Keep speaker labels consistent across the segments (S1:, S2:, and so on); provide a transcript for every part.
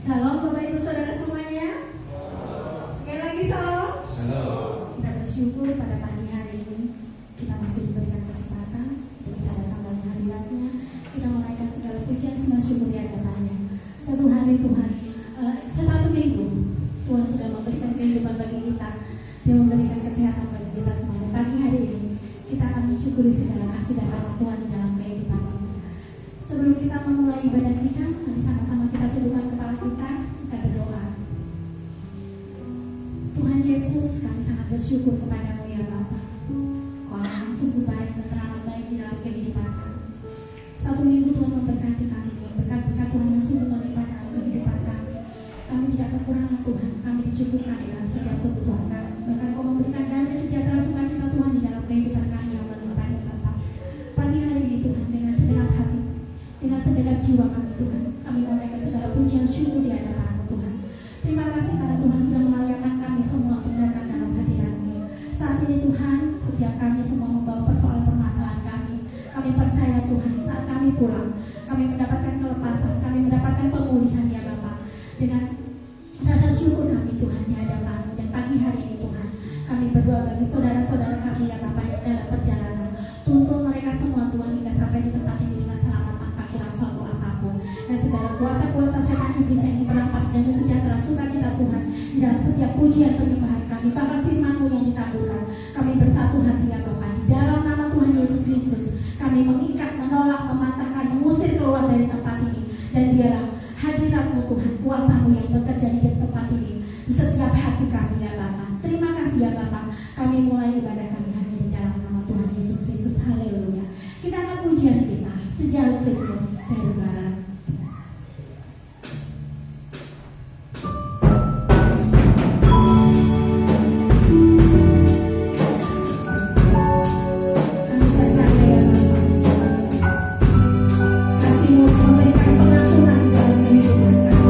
S1: Salam Bapak Ibu Saudara semuanya. Sekali lagi salam. Kita bersyukur pada pagi hari ini kita masih diberikan kesempatan untuk kita datang dalam hadiratnya. Kita menaikkan segala pujian semua syukur di hadapannya. Satu hari Tuhan, satu minggu Tuhan sudah memberikan kehidupan bagi kita. Dia memberikan kesehatan bagi kita semua. Dan pagi hari ini kita akan mensyukuri segala kasih dan rahmat Tuhan di dalam kehidupan kita. Sebelum kita memulai ibadah kita, mari sama-sama kita tundukkan kepala kita berdoa. Tuhan Yesus, kami sangat bersyukur kepada-Mu ya Bapa. Kau akan sungguh baik dan teramat baik di dalam kehidupan kami. Satu minggu Tuhan memberkati kami, berkat-berkat Tuhan yang sungguh melimpah dalam kehidupan kami. Kami tidak kekurangan Tuhan, kami dicukupkan dalam setiap kebutuhan kami. Bahkan Kau memberikan damai sejahtera sukacita Tuhan di dalam kehidupan kami yang melimpah dan Bapa. Pagi hari ini Tuhan, dengan segenap hati, dengan segenap jiwa kami Tuhan, kami menaikkan segala pujian syukur di hadapan-Mu Tuhan. Terima kasih karena Tuhan sudah melayakan kami semua untuk datang dalam hadirat-Mu. Saat ini Tuhan, setiap kami semua membawa persoalan permasalahan kami. Kami percaya Tuhan, saat kami pulang, kami mendapatkan kelepasan, kami mendapatkan pemulihan ya Bapa. Dengan rasa syukur kami Tuhan di hadapan-Mu. Dan pagi hari ini Tuhan, kami berdoa bagi saudara-saudara kami ya Bapa yang dalam perjalanan. Tuntun mereka semua Tuhan hingga sampai di tempat ini dengan selamat tanpa kurang suatu apapun. Dan segala kuasa-kuasa setan iblis yang ingin merampas damai sejahtera sukacita Tuhan di dalam setiap pujian penyembahan kami, bahkan firman-Mu yang ditaburkan, kami bersatu hati ya Bapa. Di dalam nama Tuhan Yesus Kristus, kami mengikat, menolak, mematahkan, mengusir keluar dari tempat ini. Dan biarlah hadirat-Mu Tuhan, kuasa-Mu yang bekerja di tempat ini, di setiap hati kami ya Bapa. Terima kasih ya Bapa. Kami mulai ibadah kami hanya di dalam nama Tuhan Yesus Kristus. Haleluya. Kita akan pujian kita sejauh timur dari barat. Kasih-Mu memberikan pengampunan dalam kehidupan kami.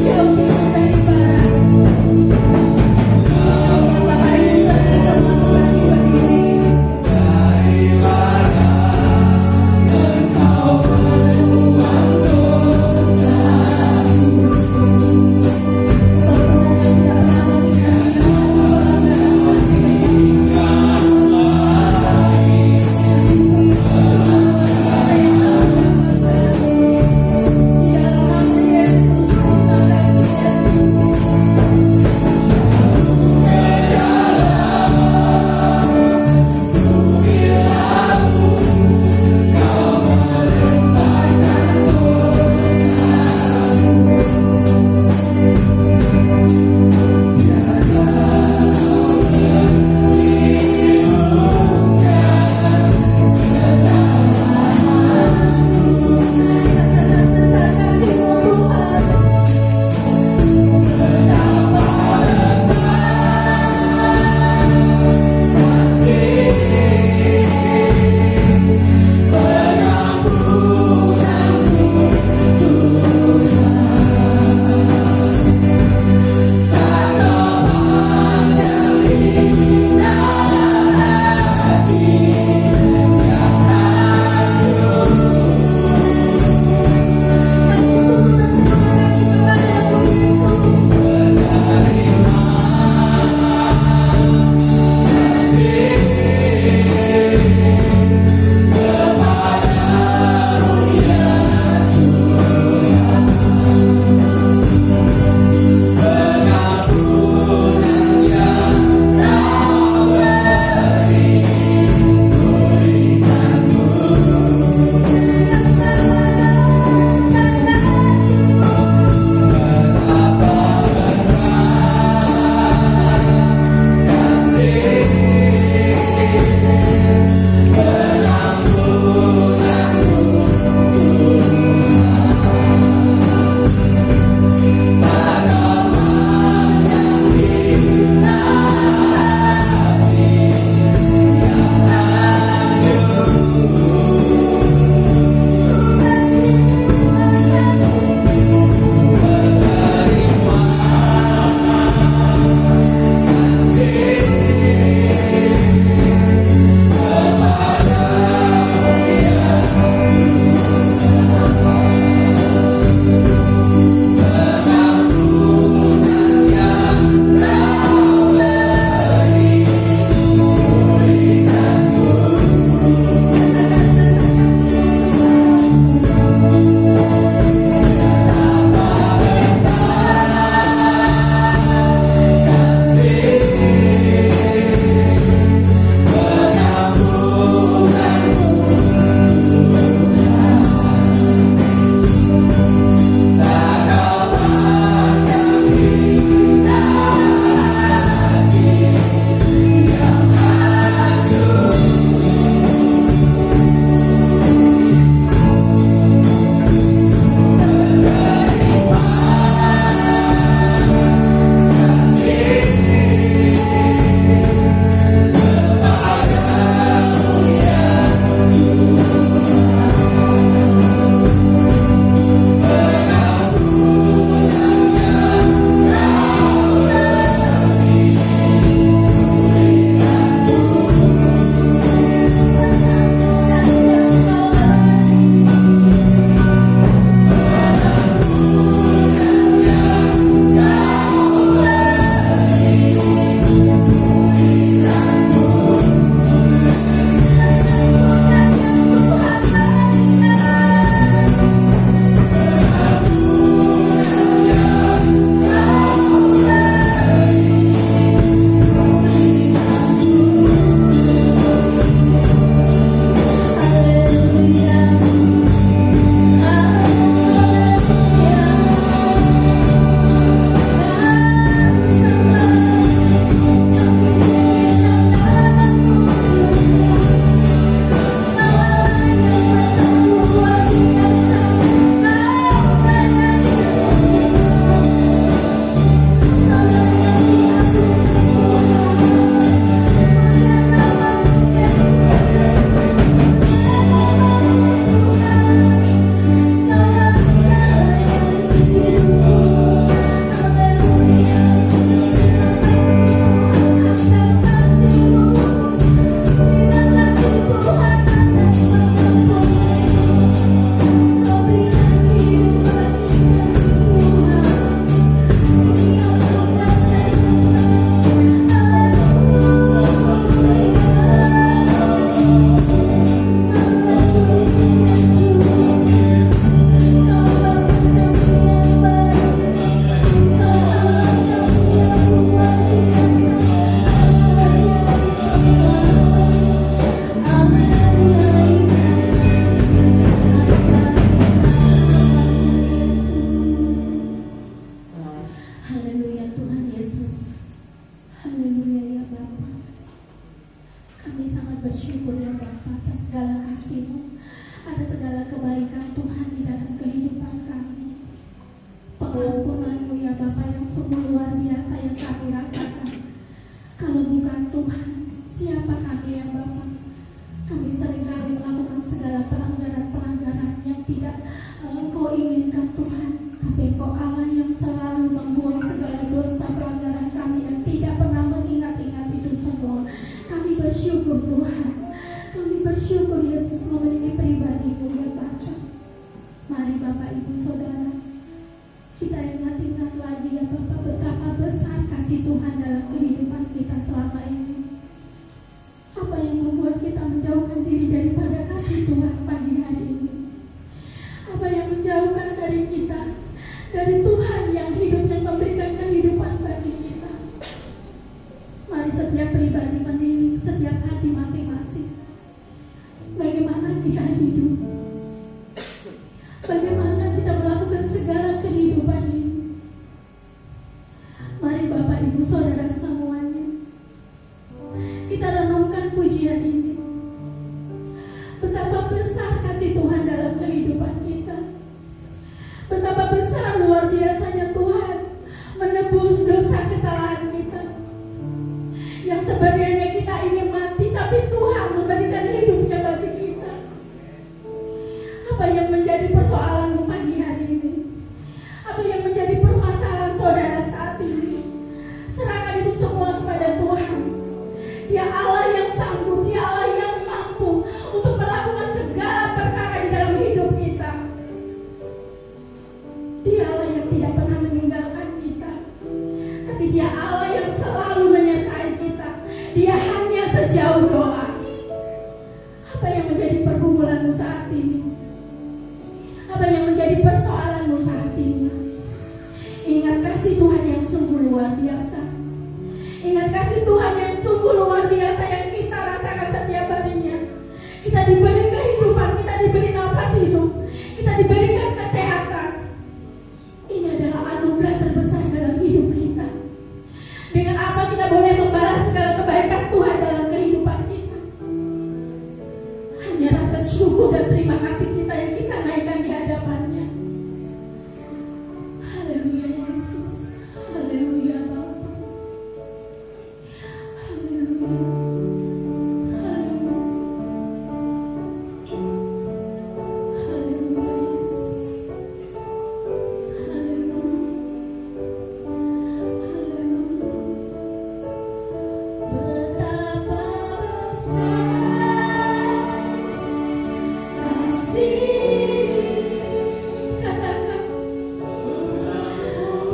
S1: Yesus, ya Bapa yang sungguh luar biasa yang kami rasakan. Kalau bukan Tuhan, siapa kami ya Bapa? Kami seringkali melakukan segala pelanggaran-pelanggaran yang tidak Engkau inginkan Tuhan. Tapi Engkau Allah yang selalu membuang segala dosa pelanggaran kami dan tidak pernah mengingat-ingat itu semua. Kami bersyukur Tuhan. Kami bersyukur Yesus memiliki pribadi-Mu ya Bapa. Mari Bapak Ibu Saudara, kita ingat-ingat lagi ya Bapak betapa besar kasih Tuhan dalam kehidupan kita selama ini. Apa yang membuat kita menjauhkan diri daripada kasih Tuhan pagi hari ini? Apa yang menjauhkan dari kita, dari Tuhan yang hidup, yang memberikan kehidupan bagi kita? Mari setiap pribadi menilik setiap hati masing-masing. Bagaimana kita hidup? Bagaimana kita melakukan segala kehidupan ini? Mari Bapak Ibu Saudara semuanya, kita renungkan pujian ini. Betapa besar kasih Tuhan dalam kehidupan kita. Betapa besar luar biasanya Tuhan menebus dosa kesalahan kita. Yang sebenarnya kita ingin mati, tapi Tuhan memberikan hidupnya bagi kita. Apa yang menjadi persoalanmu pagi hari ini? Apa yang menjadi permasalahan saudara saat ini? Serahkan itu semua kepada Tuhan. Dia Allah yang sanggup, Dia Allah yang mampu untuk melakukan segala perkara di dalam hidup kita. Dia Allah yang tidak pernah meninggalkan kita, tapi Dia Allah yang selalu menyertai kita. Dia hanya sejauh doa. Apa yang menjadi pergumulanmu saat ini? Apa yang menjadi persoalanmu saat ini? Ingat kasih Tuhan yang sungguh luar biasa. Ingat kasih Tuhan yang sungguh luar biasa yang kita rasakan setiap harinya. Kita diberi kehidupan, kita diberi nafas hidup, kita diberikan kesehatan. Ini adalah anugerah terbesar dalam hidup kita. Dengan apa kita boleh membalas segala kebaikan Tuhan dalam kehidupan kita? Hanya rasa syukur dan terima kasih kita yang kita naikkan di hadapannya. Haleluya Yesus. Haleluya Bapa. Haleluya. Haleluya. Haleluya Yesus. Haleluya. Haleluya. Betapa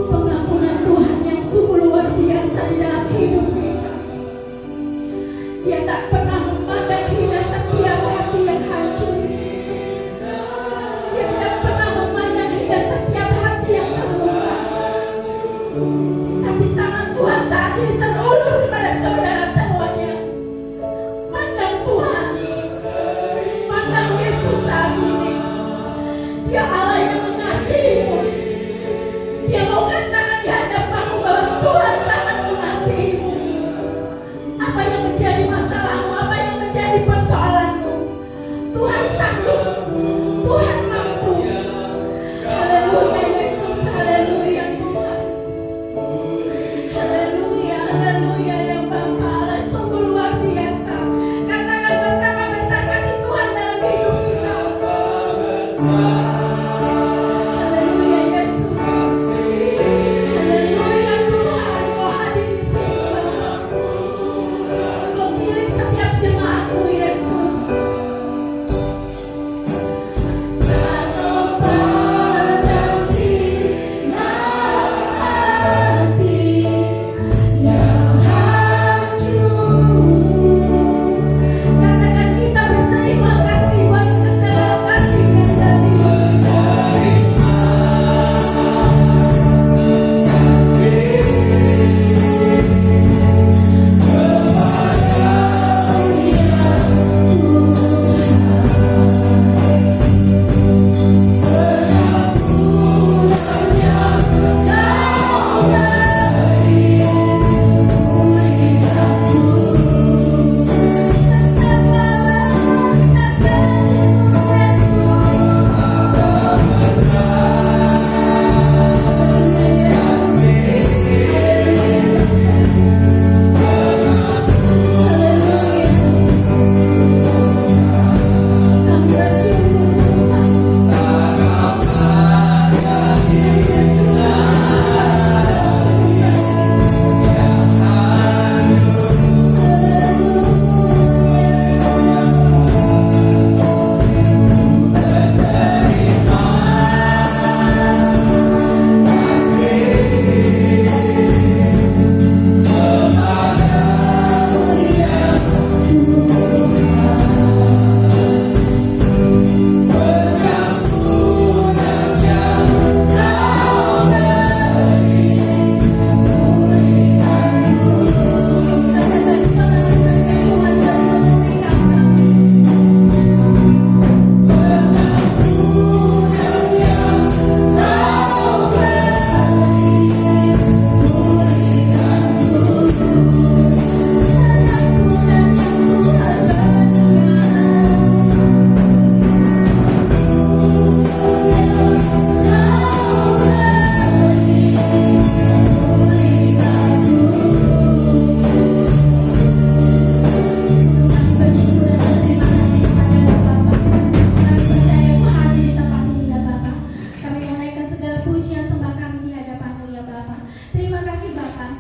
S1: pengampunan Tuhan yang sungguh luar biasa di dalam hidup kita. Dia tak pernah memandang hina setiap hati yang hancur. Dia tidak pernah memandang hina setiap hati yang terluka. Tapi tangan Tuhan saat ini terulur kepada saudara semuanya. Pandang Tuhan, pandang Yesus saat ini. Dia Allah yang mengasihimu. Dia mau katakan di hadapanmu bahwa Tuhan sangat mengasihimu. Apa yang menjadi masalahmu, apa yang menjadi persoalanmu, Tuhan sanggup, Tuhan mampu. Haleluya Yesus, haleluya Tuhan.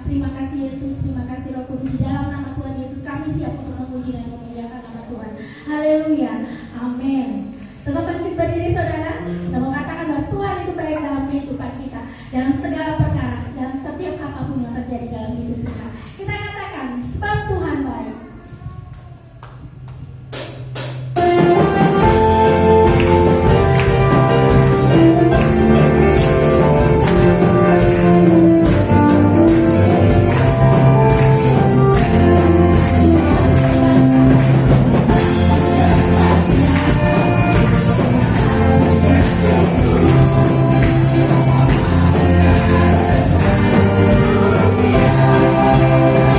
S1: Terima kasih Yesus, terima kasih Roh Kudus. Di dalam nama Tuhan Yesus kami siap untuk memuji dan memuliakan nama Tuhan. Haleluya, amin. Tetap bangkit berdiri saudara. Kita mau katakan bahwa Tuhan itu baik dalam kehidupan kita, dalam segala perkara, dalam setiap apapun yang terjadi dalam hidup kita. Kita katakan sebab Tuhan baik.
S2: Hallelujah.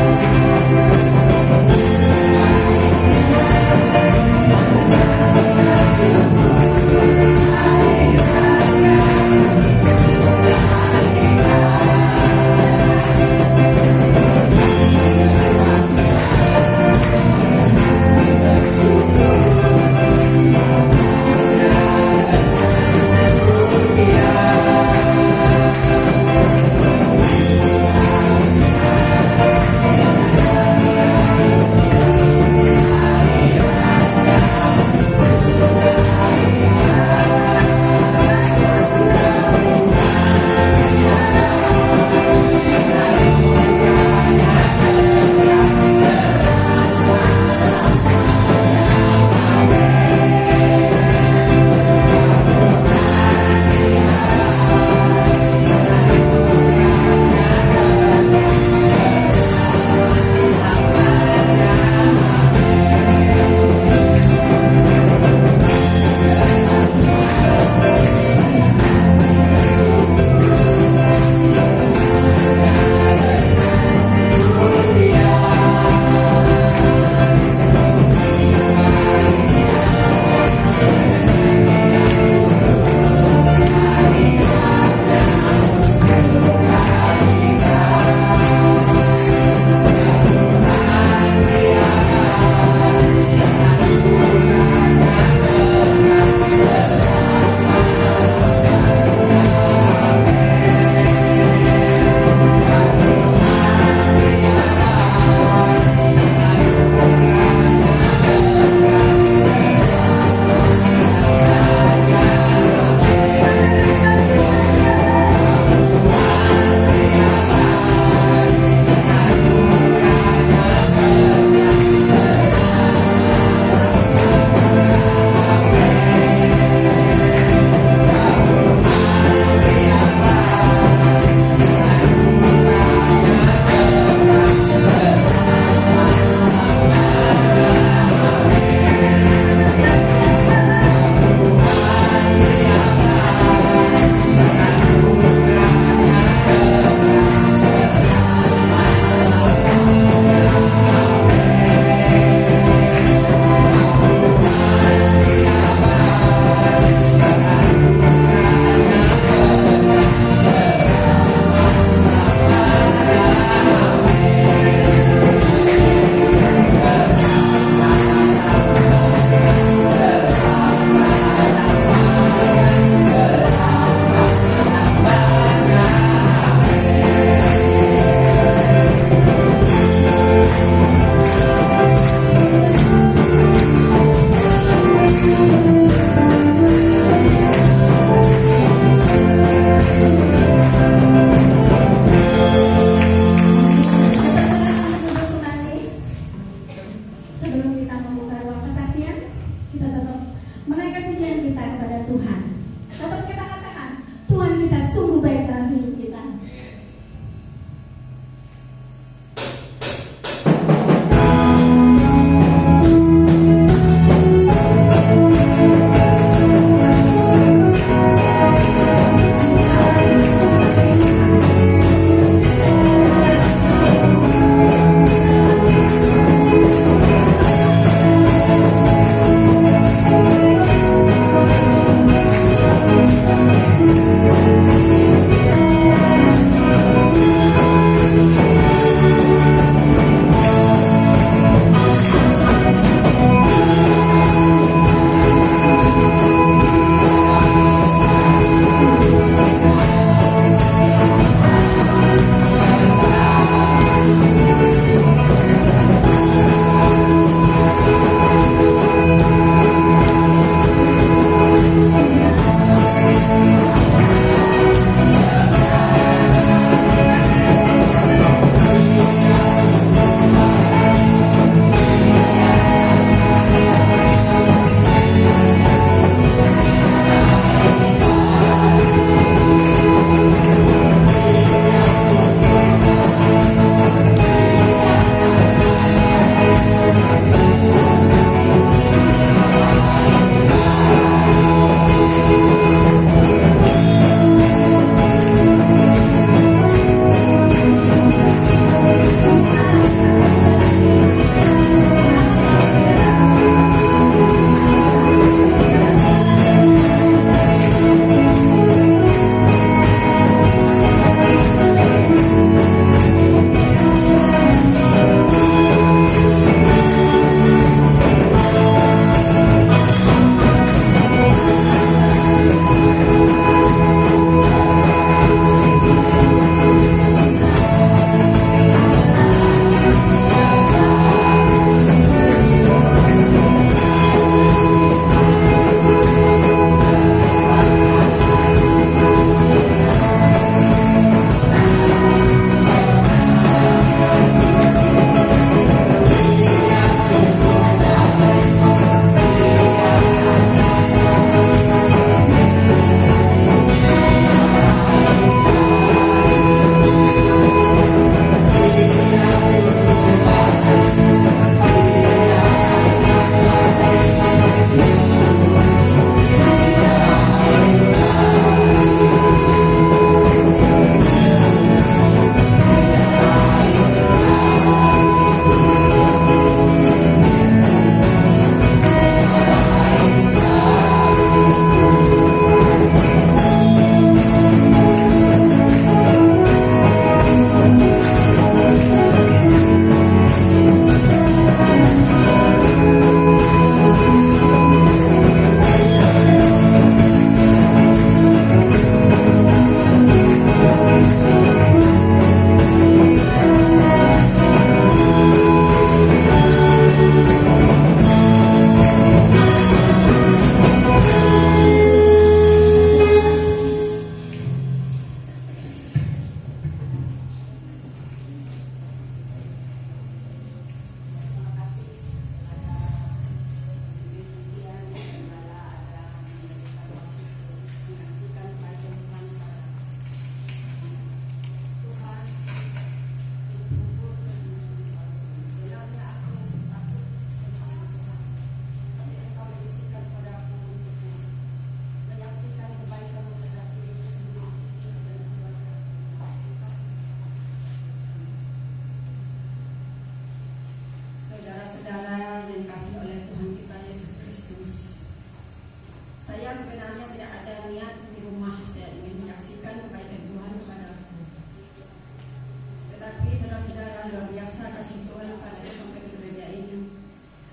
S2: luar biasa kasih Tuhan padaku sampai ke gereja ini.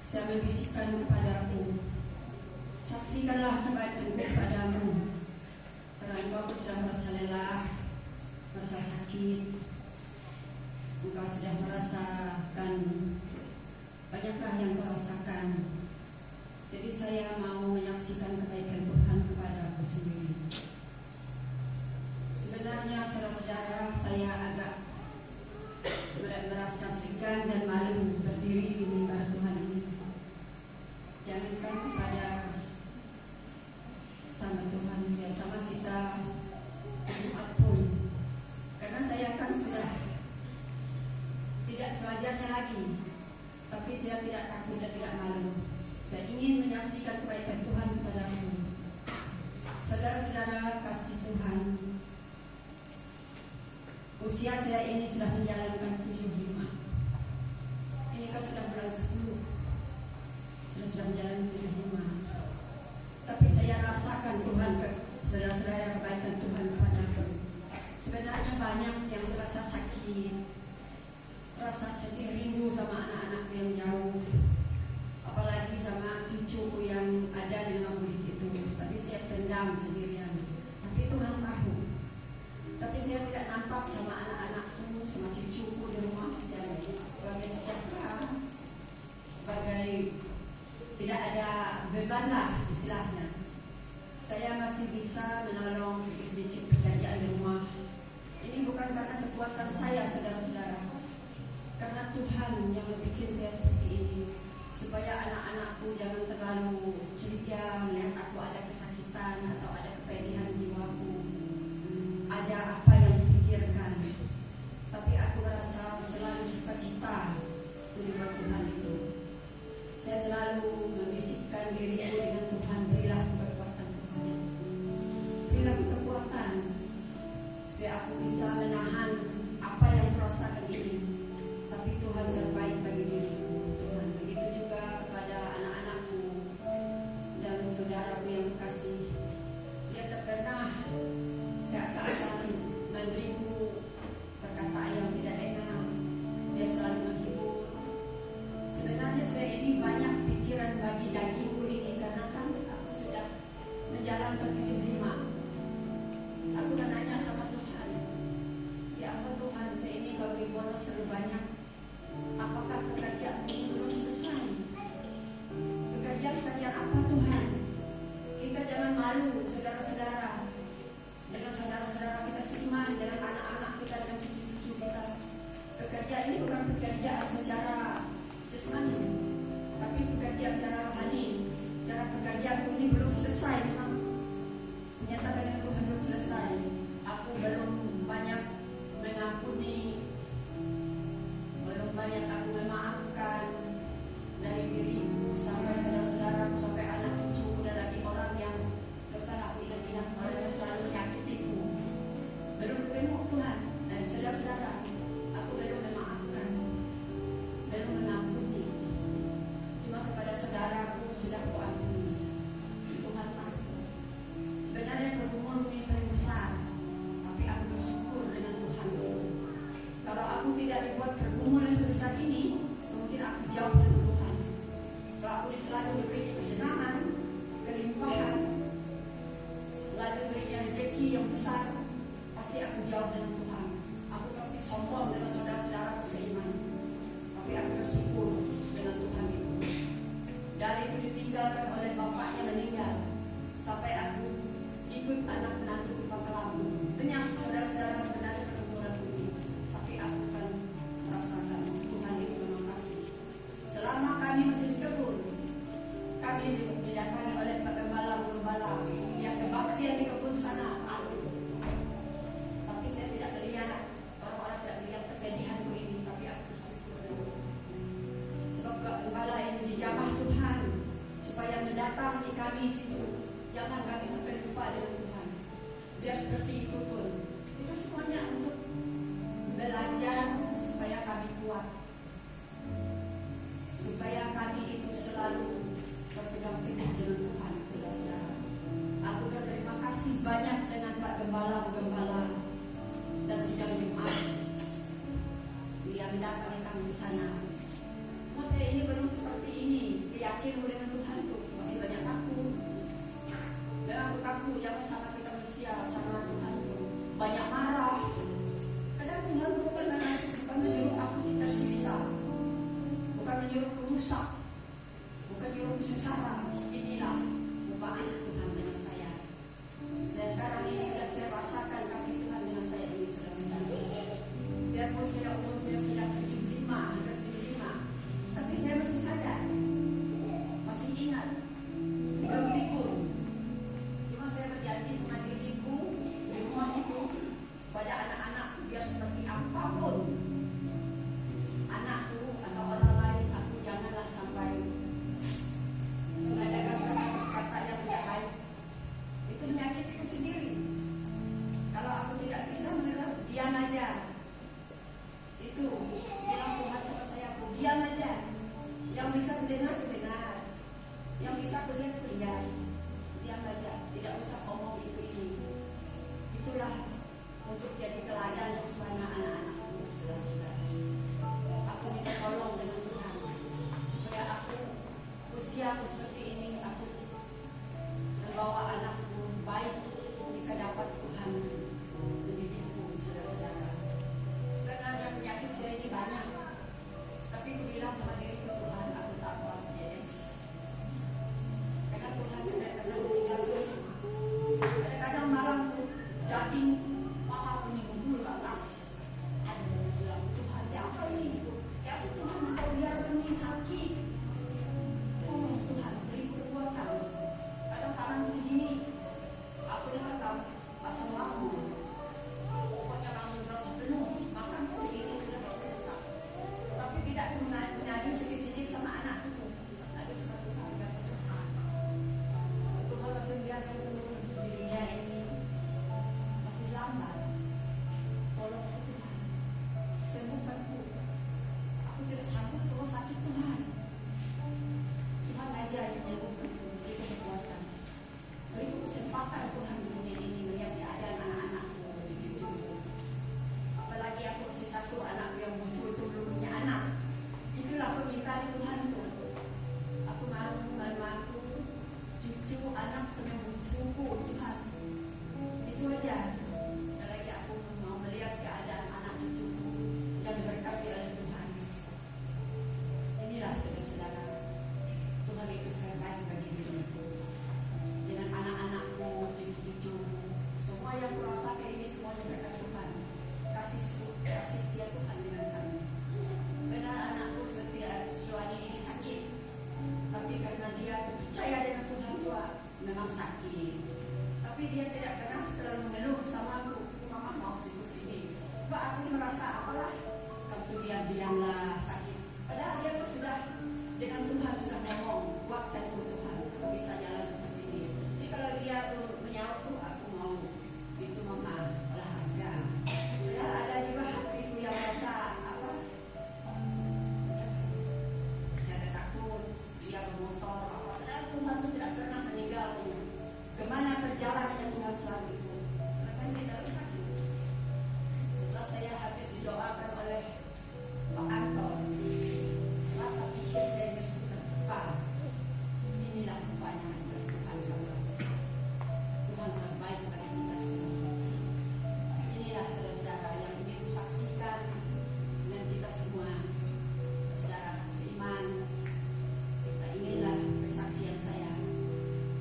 S2: Saya membisikkan kepadaku, saksikanlah kebaikanku kepadamu. Karena aku sudah merasa lelah, merasa sakit. Engkau sudah merasakan banyaklah yang kau rasakan. Jadi saya mau menyaksikan kebaikan Tuhan kepadaku sendiri. Sebenarnya saudara-saudara, saya agak merasa segan dan malu berdiri di mimbar Tuhan ini. Jangankan kepada sama Tuhan, ya sama kita sejumat pun. Karena saya kan sudah tidak sewajarnya lagi, tapi saya tidak takut dan tidak malu. Saya ingin menyaksikan kebaikan Tuhan kepadamu. Saudara-saudara kasih Tuhan, usia saya ini sudah menjalankan 75. Ini kan sudah bulan 10. Sudah menjalani 75. Tapi saya rasakan Tuhan, saudara-saudara, kebaikan Tuhan kepadaku. Sebenarnya banyak yang rasa sakit, rasa sedih, rindu sama anak-anak yang jauh, apalagi sama cucuku yang ada di Ngabudik itu. Tapi saya pendam sendirian. Tapi Tuhan tahu. Tapi saya tidak nampak sama anak-anakku, sama cucuku di rumah. Saya sebagai sejahtera, sebagai tidak ada beban lah istilahnya. Saya masih bisa menolong sedikit-sedikit pekerjaan di rumah. Ini bukan karena kekuatan saya, saudara-saudara, karena Tuhan yang membuat saya seperti ini, supaya anak-anakku jangan terlalu curiga melihat aku ada kesakitan atau ada kepedihan jiwaku, ada apa yang dipikirkan. Tapi aku merasa selalu sukacita melihat Tuhan itu. Saya selalu membisikkan diriku dengan Tuhan, berilah kekuatan Tuhan, berilah kekuatan supaya aku bisa menahan apa yang kurasakan ini. Tapi Tuhan sangat baik bagi diriku. Tuhan begitu juga kepada anak-anakku dan saudaraku yang kasih. Dia tak pernah seakan-akan memberiku perkataan yang tidak enak. Dia selalu menghibur. Sebenarnya saya ini banyak pikiran bagi dagingku ini, karena kan aku sudah menjalankan 75. Aku udah nanya sama Tuhan, ya apa Tuhan, saya ini kalau beri bonus terlalu banyak. Apakah pekerjaan ini belum selesai? Pekerjaan apa Tuhan? Kita jangan malu, saudara-saudara, dengan saudara-saudara kita seiman, dengan anak-anak kita, dengan cucu-cucu kita. Pekerjaan ini bukan pekerjaan secara jasmani, tapi pekerjaan secara rohani. Cara pekerjaanku ini belum selesai, memang menyatakan dengan Tuhan belum selesai. Aku belum banyak mengampuni, belum banyak aku memaafkan dari diriku sampai saudara-saudaraku, sampai anak cucuku, dan lagi orang yang tersalah aku ingat-ingat, orang yang selalu menyakitiku. Belum ketemu Tuhan dan saudara-saudara, aku belum memaafkan, belum mengampuni. Cuma kepada saudaraku sudah kuampuni. Tuhan tahu. Sebenarnya pergumulan ini paling besar, tapi aku bersyukur dengan Tuhan itu. Kalau aku tidak dibuat pergumulan sebesar ini, mungkin aku jauh dari Tuhan. Kalau aku selalu diberi kesenangan, kelimpahan, selalu diberi rezeki yang besar, pasti aku jauh dengan Tuhan. Aku pasti sombong dengan saudara-saudaraku seiman. Tapi aku bersyukur dengan Tuhan itu. Dari itu ditinggalkan oleh bapaknya meninggal, sampai aku ikut anak menantu di Pangkalan. Banyak saudara-saudara sebenarnya pergumulan ini, tapi aku kan merasakan Tuhan itu memang kasih. Selama kami masih di kebun, kami didatangi oleh Pak Gembala yang kebaktian di kebun sana. Tapi saya tidak melihat, orang-orang tidak melihat kepedihanku ini, tapi aku bersyukur. Sebab Pak Gembala ini dijamah Tuhan supaya mendatangi kami situ. Jangan kami sampai lupa dengan Tuhan. Biar seperti itu pun, itu semuanya untuk belajar supaya kami kuat, supaya kami itu selalu berpegang teguh dengan Tuhan, saudara-saudara. Aku berterima kasih banyak dengan Pak Gembala dan sidang Jumat. Dia mendatangi di sana. Mas saya ini belum seperti ini, yakin dengan Tuhan tuh masih banyak takut. Dan aku takut jangan sama kita manusia sama Tuhan tuh banyak marah. Kadang Tuhan bukan menyuruh aku tersiksa, bukan menyuruh rusak, bukan menyuruh sengsara. Inilah cobaan Tuhan dengan saya. Sekarang ini sudah saya rasakan kasih Tuhan dengan saya ini sudah. Biarpun saya umur sudah 75, hampir 75, tapi saya masih sadar, masih ingat, tidak berpikir. Cuma saya berjanji sama diriku di rumah itu pada anak-anakku biar seperti apapun anakku atau orang lain, aku janganlah sampai mengadakan kata-kata yang tidak baik. Itu menyakitiku sendiri. Kalau aku tidak bisa mendengar, diam aja. Itu bilang Tuhan sama saya, aku diam aja. Yang bisa mendengar, mendengar. Yang bisa kulihat, kulihat. Diam aja, tidak usah ngomong itu ini. Itulah untuk jadi teladan untuk anak-anakku, saudara-saudara. Aku minta tolong dengan Tuhan supaya aku usiaku seperti ini, aku membawa anakku baik jika dapat Tuhan mendidikku, saudara-saudara. Sebenarnya penyakit saya ini banyak, tapi aku bilang sama diriku, Tuhan aku tak kuat, yes. Karena Tuhan kadang-kadang meninggalkan. Kadang-kadang malam tuh daging paha meninggung ke atas. Aduh, bilang Tuhan, ya apa ini? Ya apa Tuhan engkau biarkan ini sakit? Oh Tuhan, beri kekuatan. Kadang tanganku begini, aku dengar pasang lampu. Pokoknya lampu merasa penuh, makan segini sudah masih sesak. Tapi tidak mengadu sedikit-sedikit sama anak itu. Mengadu sama Tuhan, ya Tuhan. Tuhan masih biarkan umur di dunia ini masih lambat. Tolong Tuhan, sembuhkanku. Aku tidak sanggup kalau sakit Tuhan. Tuhan aja yang menyembuhkanku, beri kekuatan. Beri kesempatan Tuhan di dunia ini melihat keadaan anak-anakku lebih jujur. Apalagi aku masih satu anak yang musuh itu belum punya anak. Itulah permintaan Tuhan tuh. Aku mau aku cucu anak yang musuhku Tuhan. Itu aja. Apalagi aku mau melihat keadaan anak cucuku yang diberkati oleh Tuhan. Inilah saudara-saudara, Tuhan itu sangat baik bagi diriku. Dengan anak-anakku, cucu-cucu, semua yang kurasakan ini semuanya berkat Tuhan. Kasih setia Tuhan dengan kami. Benar anakku seperti Suani ini sakit, tapi karena dia percaya dengan Tuhan tua, memang sakit. Tapi dia tidak pernah terlalu mengeluh sama aku. Mama mau sini. Pak aku merasa apalah, kamu diam-diamlah sakit. Padahal dia tuh sudah dengan Tuhan sudah ngomong, kuatkan Tuhan, aku bisa jalan sampai sini. Jadi kalau dia tuh menyaut tuh, aku mau itu mama olahraga. Padahal ada juga hatiku yang merasa apa? Saya takut dia bermotor apa. Padahal Tuhan tuh tidak pernah meninggalkannya. Kemana perjalanannya Tuhan selalu ikut. Karena dia dalam sakit. Setelah saya habis didoakan oleh Pak Anton, rasa pikir saya bisa terbuka. Inilah rupanya dari Tuhan sama. Tuhan sangat baik bagi kita semua. Inilah saudara-saudara yang ingin kusaksikan dengan kita semua. Saudara seiman, kita inginlah kesaksian saya.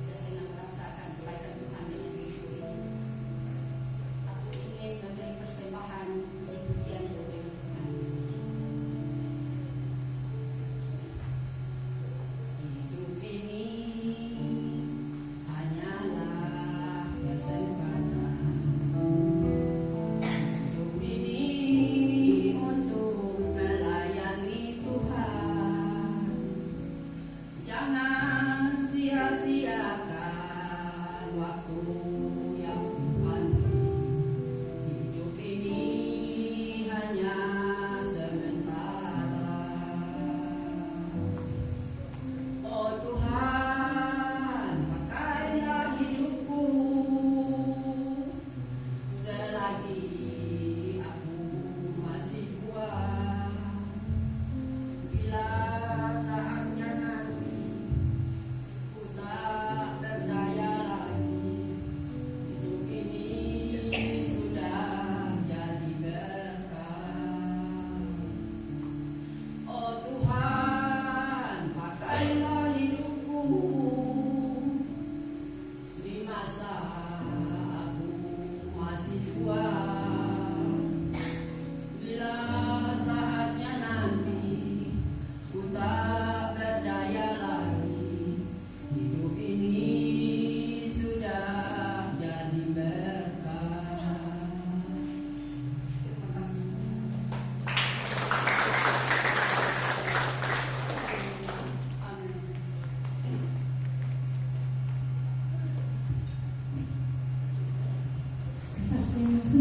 S2: Saya sangat merasakan kebaikan Tuhan dengan diriku ini. Aku ingin memberi persembahan puji-pujian kepada Tuhan.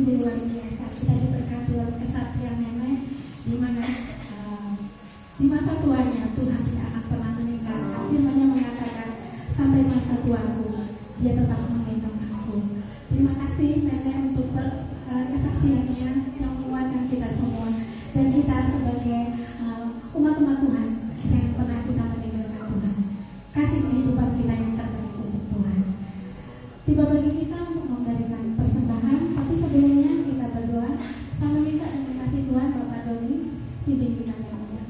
S1: sungguh luar biasa. Kita diberkati oleh kesatria nenek, di mana di masa tuanya Tuhan tidak akan pernah meninggalkan. Firman-Nya mengatakan sampai masa tuaku Dia tetap menggendong aku. Terima kasih nenek untuk kesaksiannya yang menguatkan kita semua dan kita sebagai umat-umat Tuhan. Jangan pernah kita meninggalkan Tuhan. Kasih kehidupan kita yang terbaik untuk Tuhan. Tiba bagi kita untuk memberikan persembahan, tapi sebelumnya kita berdoa sama minta dan kasih Tuhan Bapak Doni pimpin kita dalam doa.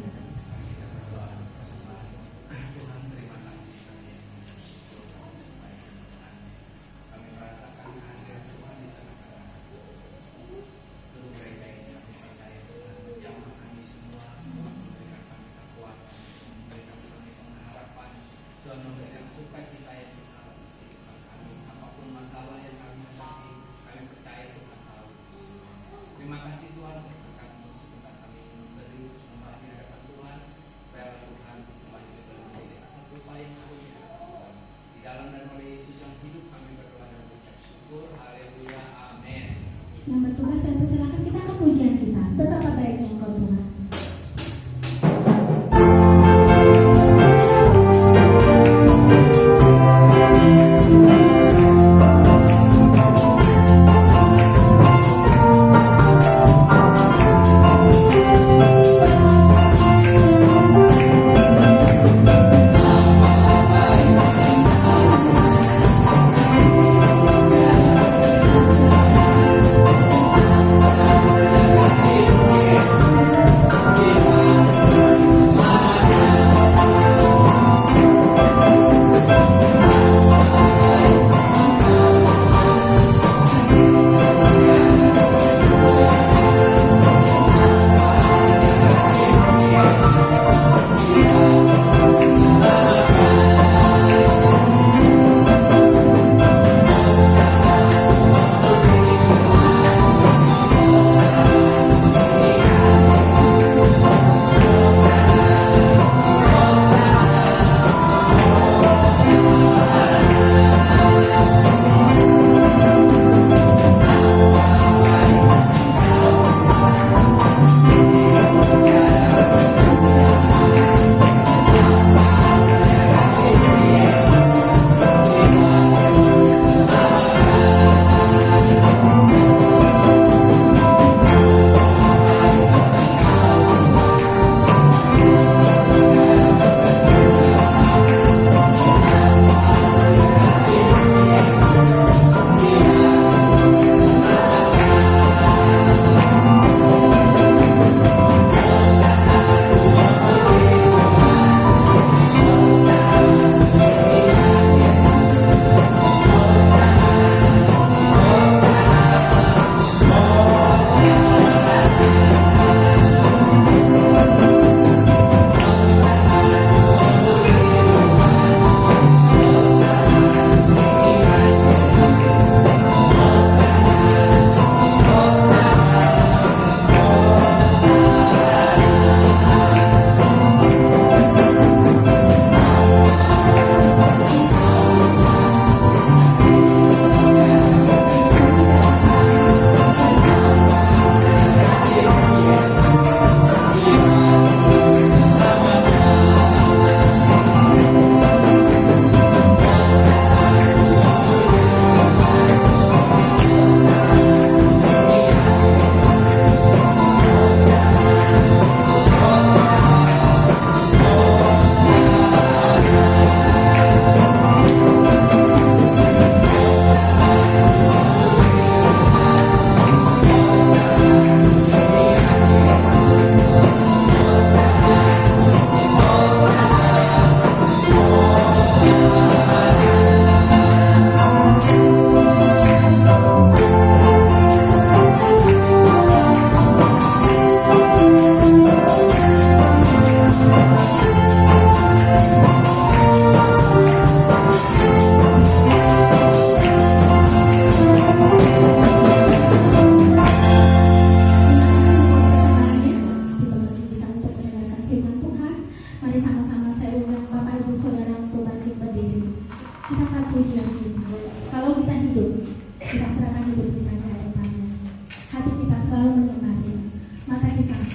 S3: Tuhan memberikan sukacita yang besar atas kehidupan kami. Apapun masalah yang kami hadapi, kami percaya Tuhan tahu. Terima kasih Tuhan untuk berkat-Mu sebentar kami memberi persembahan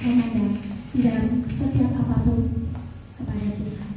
S1: memandang tidak setiap apapun kepada Tuhan.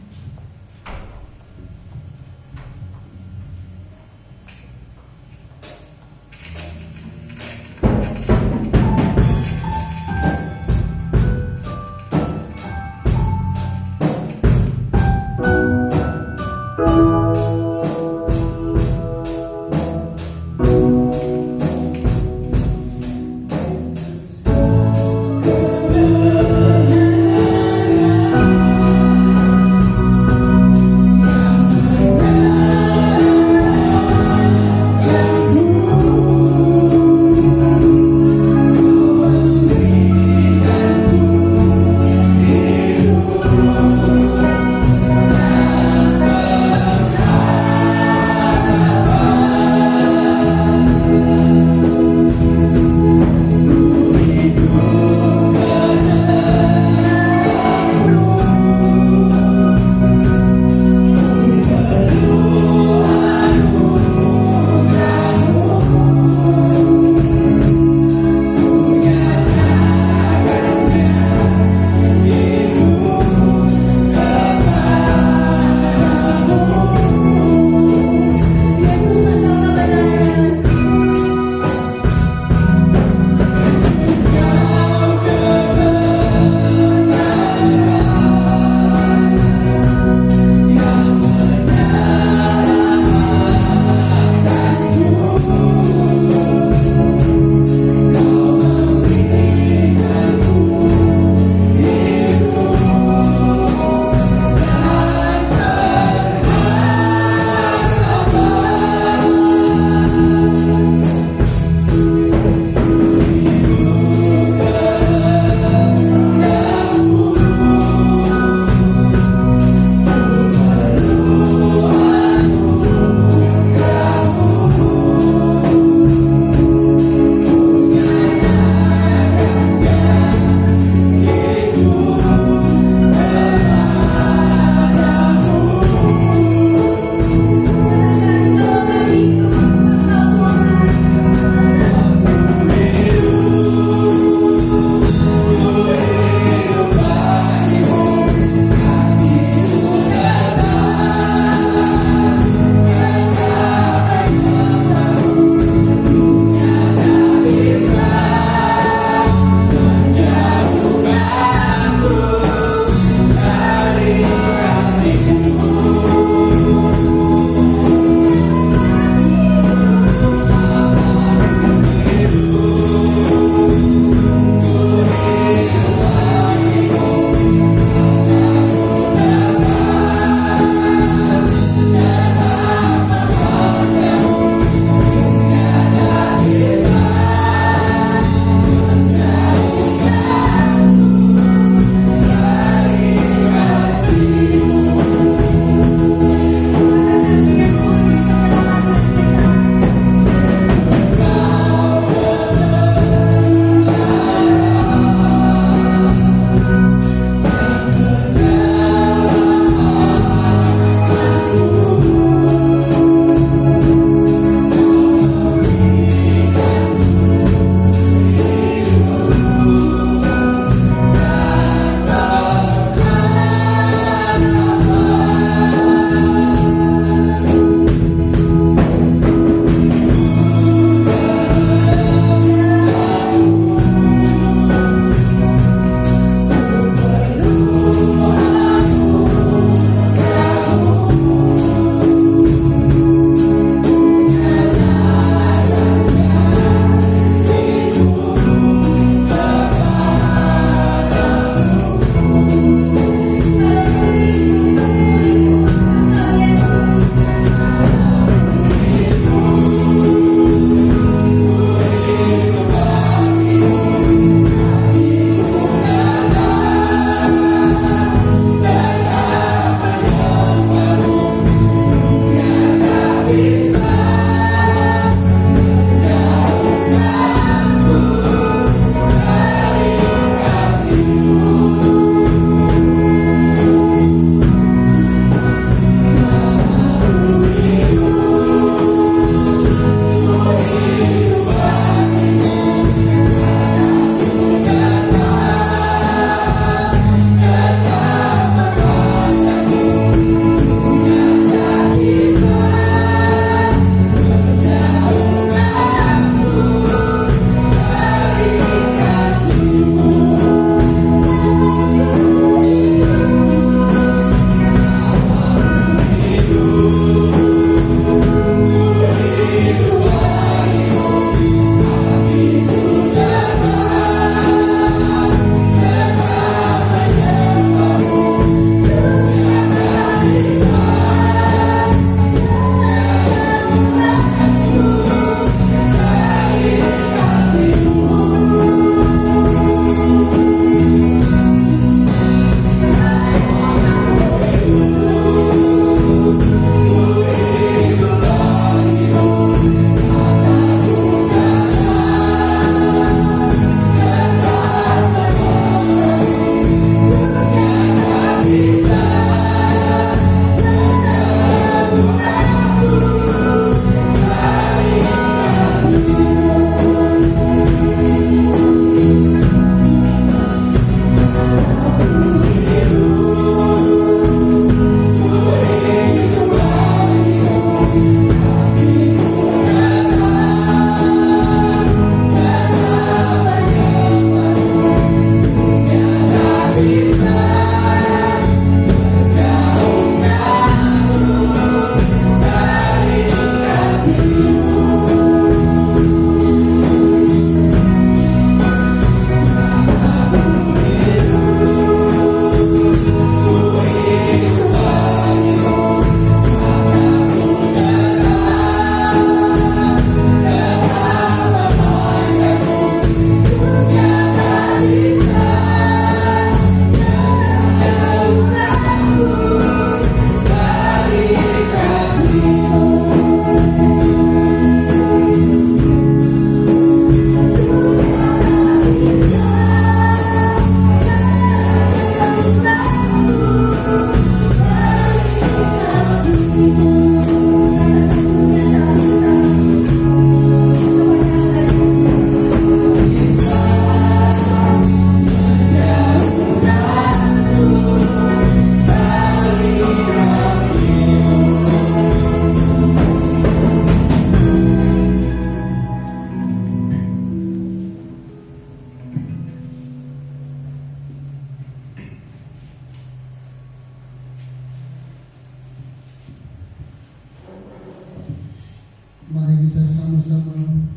S4: sama-sama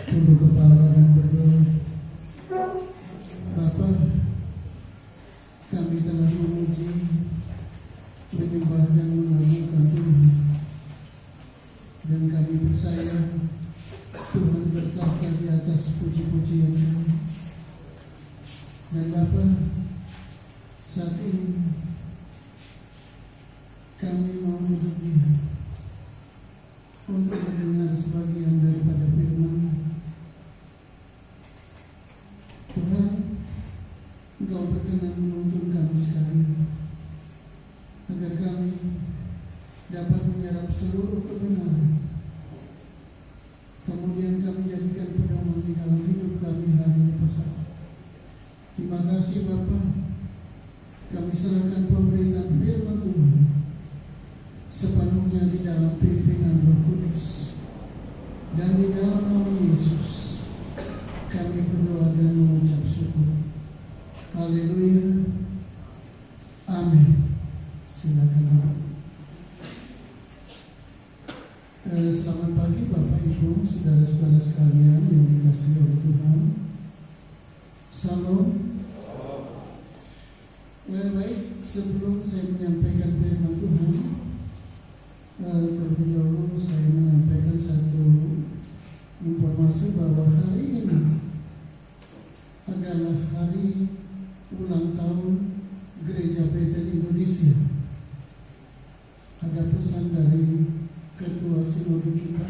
S4: tunduk kepala dan berdoa. Bapa, kami telah memuji, menyembah dan mengagungkan Tuhan, dan kami percaya Tuhan berkata di atas puji-pujian kami. Dan Bapa, saat ini kami mau duduk diam untuk mendengar sebagian daripada firman Tuhan. Engkau berkenan menuntun kami sekalian, agar kami dapat menyerap seluruh kebenaran, kemudian kami jadikan pedoman di dalam hidup kami hari lepas hari. Terima kasih Bapa. Kami serahkan pemberitaan firman Tuhan sepenuhnya di dalam pimpinan Roh Kudus, dan di dalam nama Yesus kami berdoa dan mengucap syukur. Haleluya. Amin. Silakan. Selamat pagi Bapak Ibu, saudara-saudara sekalian yang dikasihi oleh Tuhan. Salam. Baik, sebelum saya menyampaikan firman Tuhan, terlebih dahulu saya menyampaikan satu informasi bahwa hari ini adalah hari ulang tahun Gereja Bethel Indonesia. Ada pesan dari Ketua Sinode kita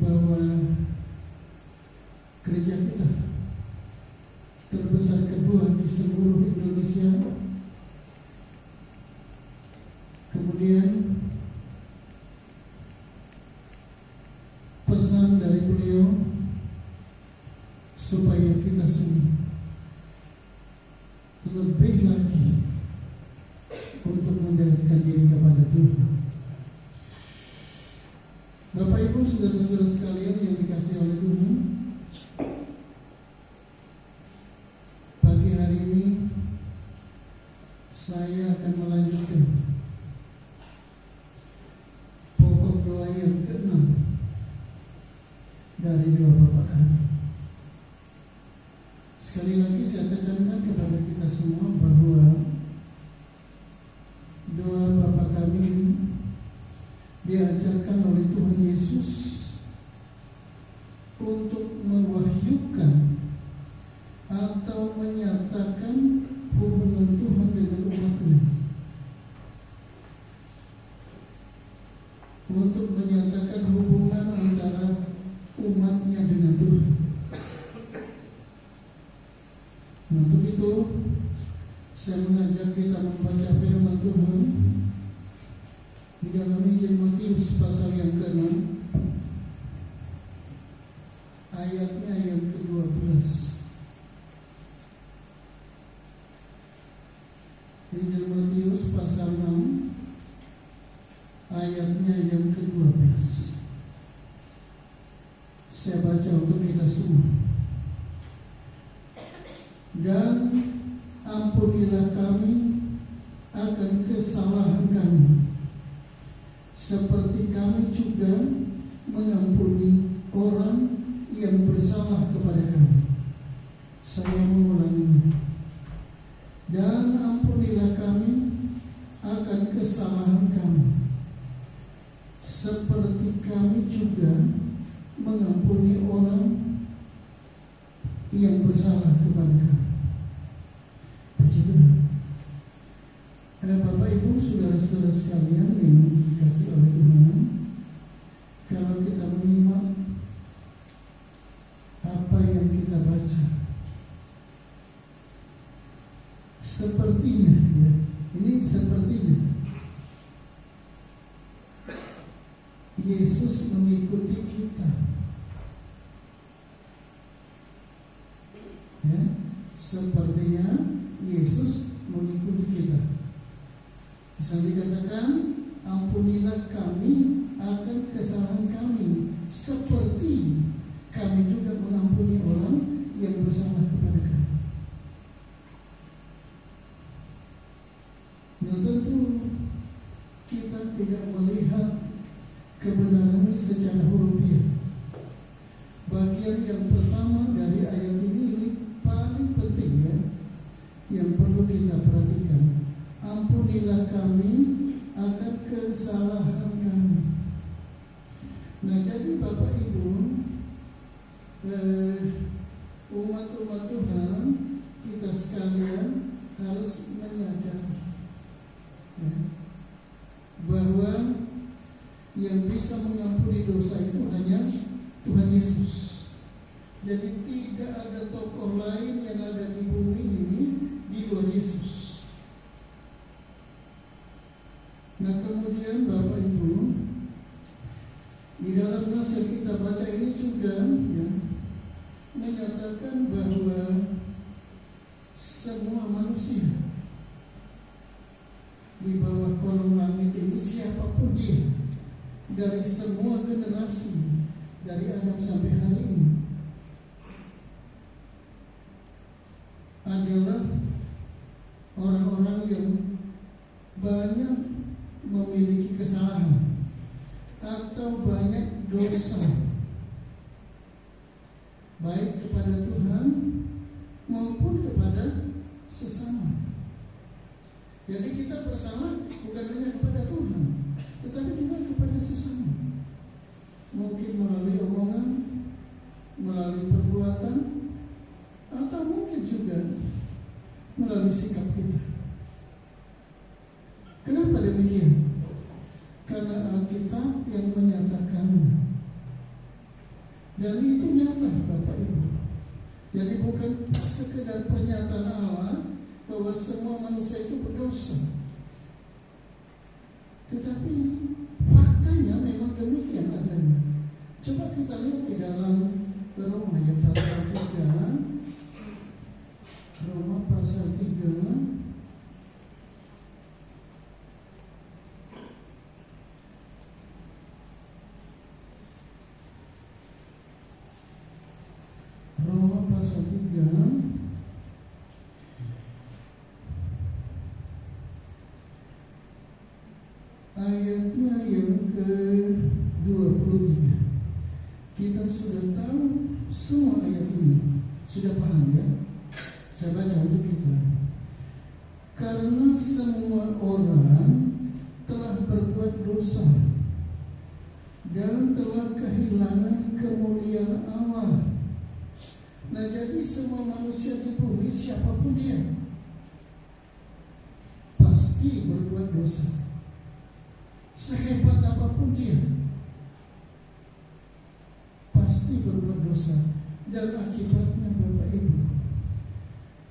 S4: bahwa gereja kita terbesar kedua di seluruh Indonesia. Kemudian pesan dari beliau supaya kita semua lebih lagi untuk mendekatkan diri kepada Tuhan. Bapak Ibu, saudara-saudara sekalian yang dikasihi oleh Tuhan, pagi hari ini saya akan melanjutkan pokok doa yang ke-6 dari doa Bapa kami. Sekali lagi saya tekankan kepada kita semua bahwa doa Bapa kami ini diajarkan oleh Tuhan Yesus untuk mewahyukan atau menyatakan hubungan Tuhan dengan umatnya, untuk menyatakan hubungan antara umatnya dengan Tuhan. Untuk itu saya mengajak kita membaca firman Tuhan di dalam Injil Matius pasal yang ke-6, ayatnya yang ke-12. Injil Matius pasal 6 ayatnya yang ke-12. Saya baca untuk kita semua. Dan ampunilah kami akan kesalahan kami, seperti kami juga mengampuni orang yang bersalah kepada kami. Saya mengulanginya. Dan ampunilah kami akan kesalahan kami, seperti kami juga mengampuni orang yang bersalah kepada kami. Puji Tuhan. Bapak Ibu, saudara-saudara sekalian yang dikasihi oleh Tuhan, kalau kita menyimak apa yang kita baca, sepertinya ya, ini sepertinya Yesus mengikuti kita. Ya, sepertinya Yesus mengikuti kita. Bisa dikatakan, ampunilah kami akan kesalahan kami, seperti kami juga mengampuni orang yang bersalah kepada kami. Nah, tentu kita tidak melihat kebenarannya secara hurufiah. Bagian yang pertama dari ayat ini paling penting ya, yang perlu kita perhatikan. Ampunilah kami akan kesalahan kami. Nah, jadi Bapak Ibu, umat-umat Tuhan, kita sekalian harus menyadari ya, bahwa yang bisa mengampuni dosa itu hanya Tuhan Yesus. Jadi tidak ada tokoh lain yang ada di bumi ini di luar Yesus. Nah, kemudian Bapak Ibu, di dalam nas yang kita baca ini juga ya, menyatakan bahwa semua manusia di bawah kolong langit ini, siapapun dia, dari semua generasi, dari Adam sampai hari ini, adalah orang-orang yang banyak memiliki kesalahan atau banyak dosa, baik kepada Tuhan maupun kepada sesama. Jadi kita bersalah bukan hanya kepada Tuhan, tetapi juga kepada sesama. Mungkin melalui omongan, melalui perbuatan, atau mungkin juga melalui sikap kita. Kenapa demikian? Karena Alkitab yang menyatakannya. Dan itu nyata Bapak Ibu. Jadi bukan sekedar pernyataan Allah bahwa semua manusia itu berdosa, tetapi faktanya memang demikian adanya. Coba kita lihat di dalam Roma ayat pasal 3. Roma pasal 3 ayatnya yang ke-23. Kita sudah tahu semua ayat ini, sudah paham ya? Saya baca untuk kita. Karena semua orang telah berbuat dosa dan telah kehilangan kemuliaan Allah. Nah, jadi semua manusia di bumi, siapapun dia, pasti berbuat dosa. Sehebat apapun dia, pasti berbuat dosa. Dan akibatnya Bapak Ibu,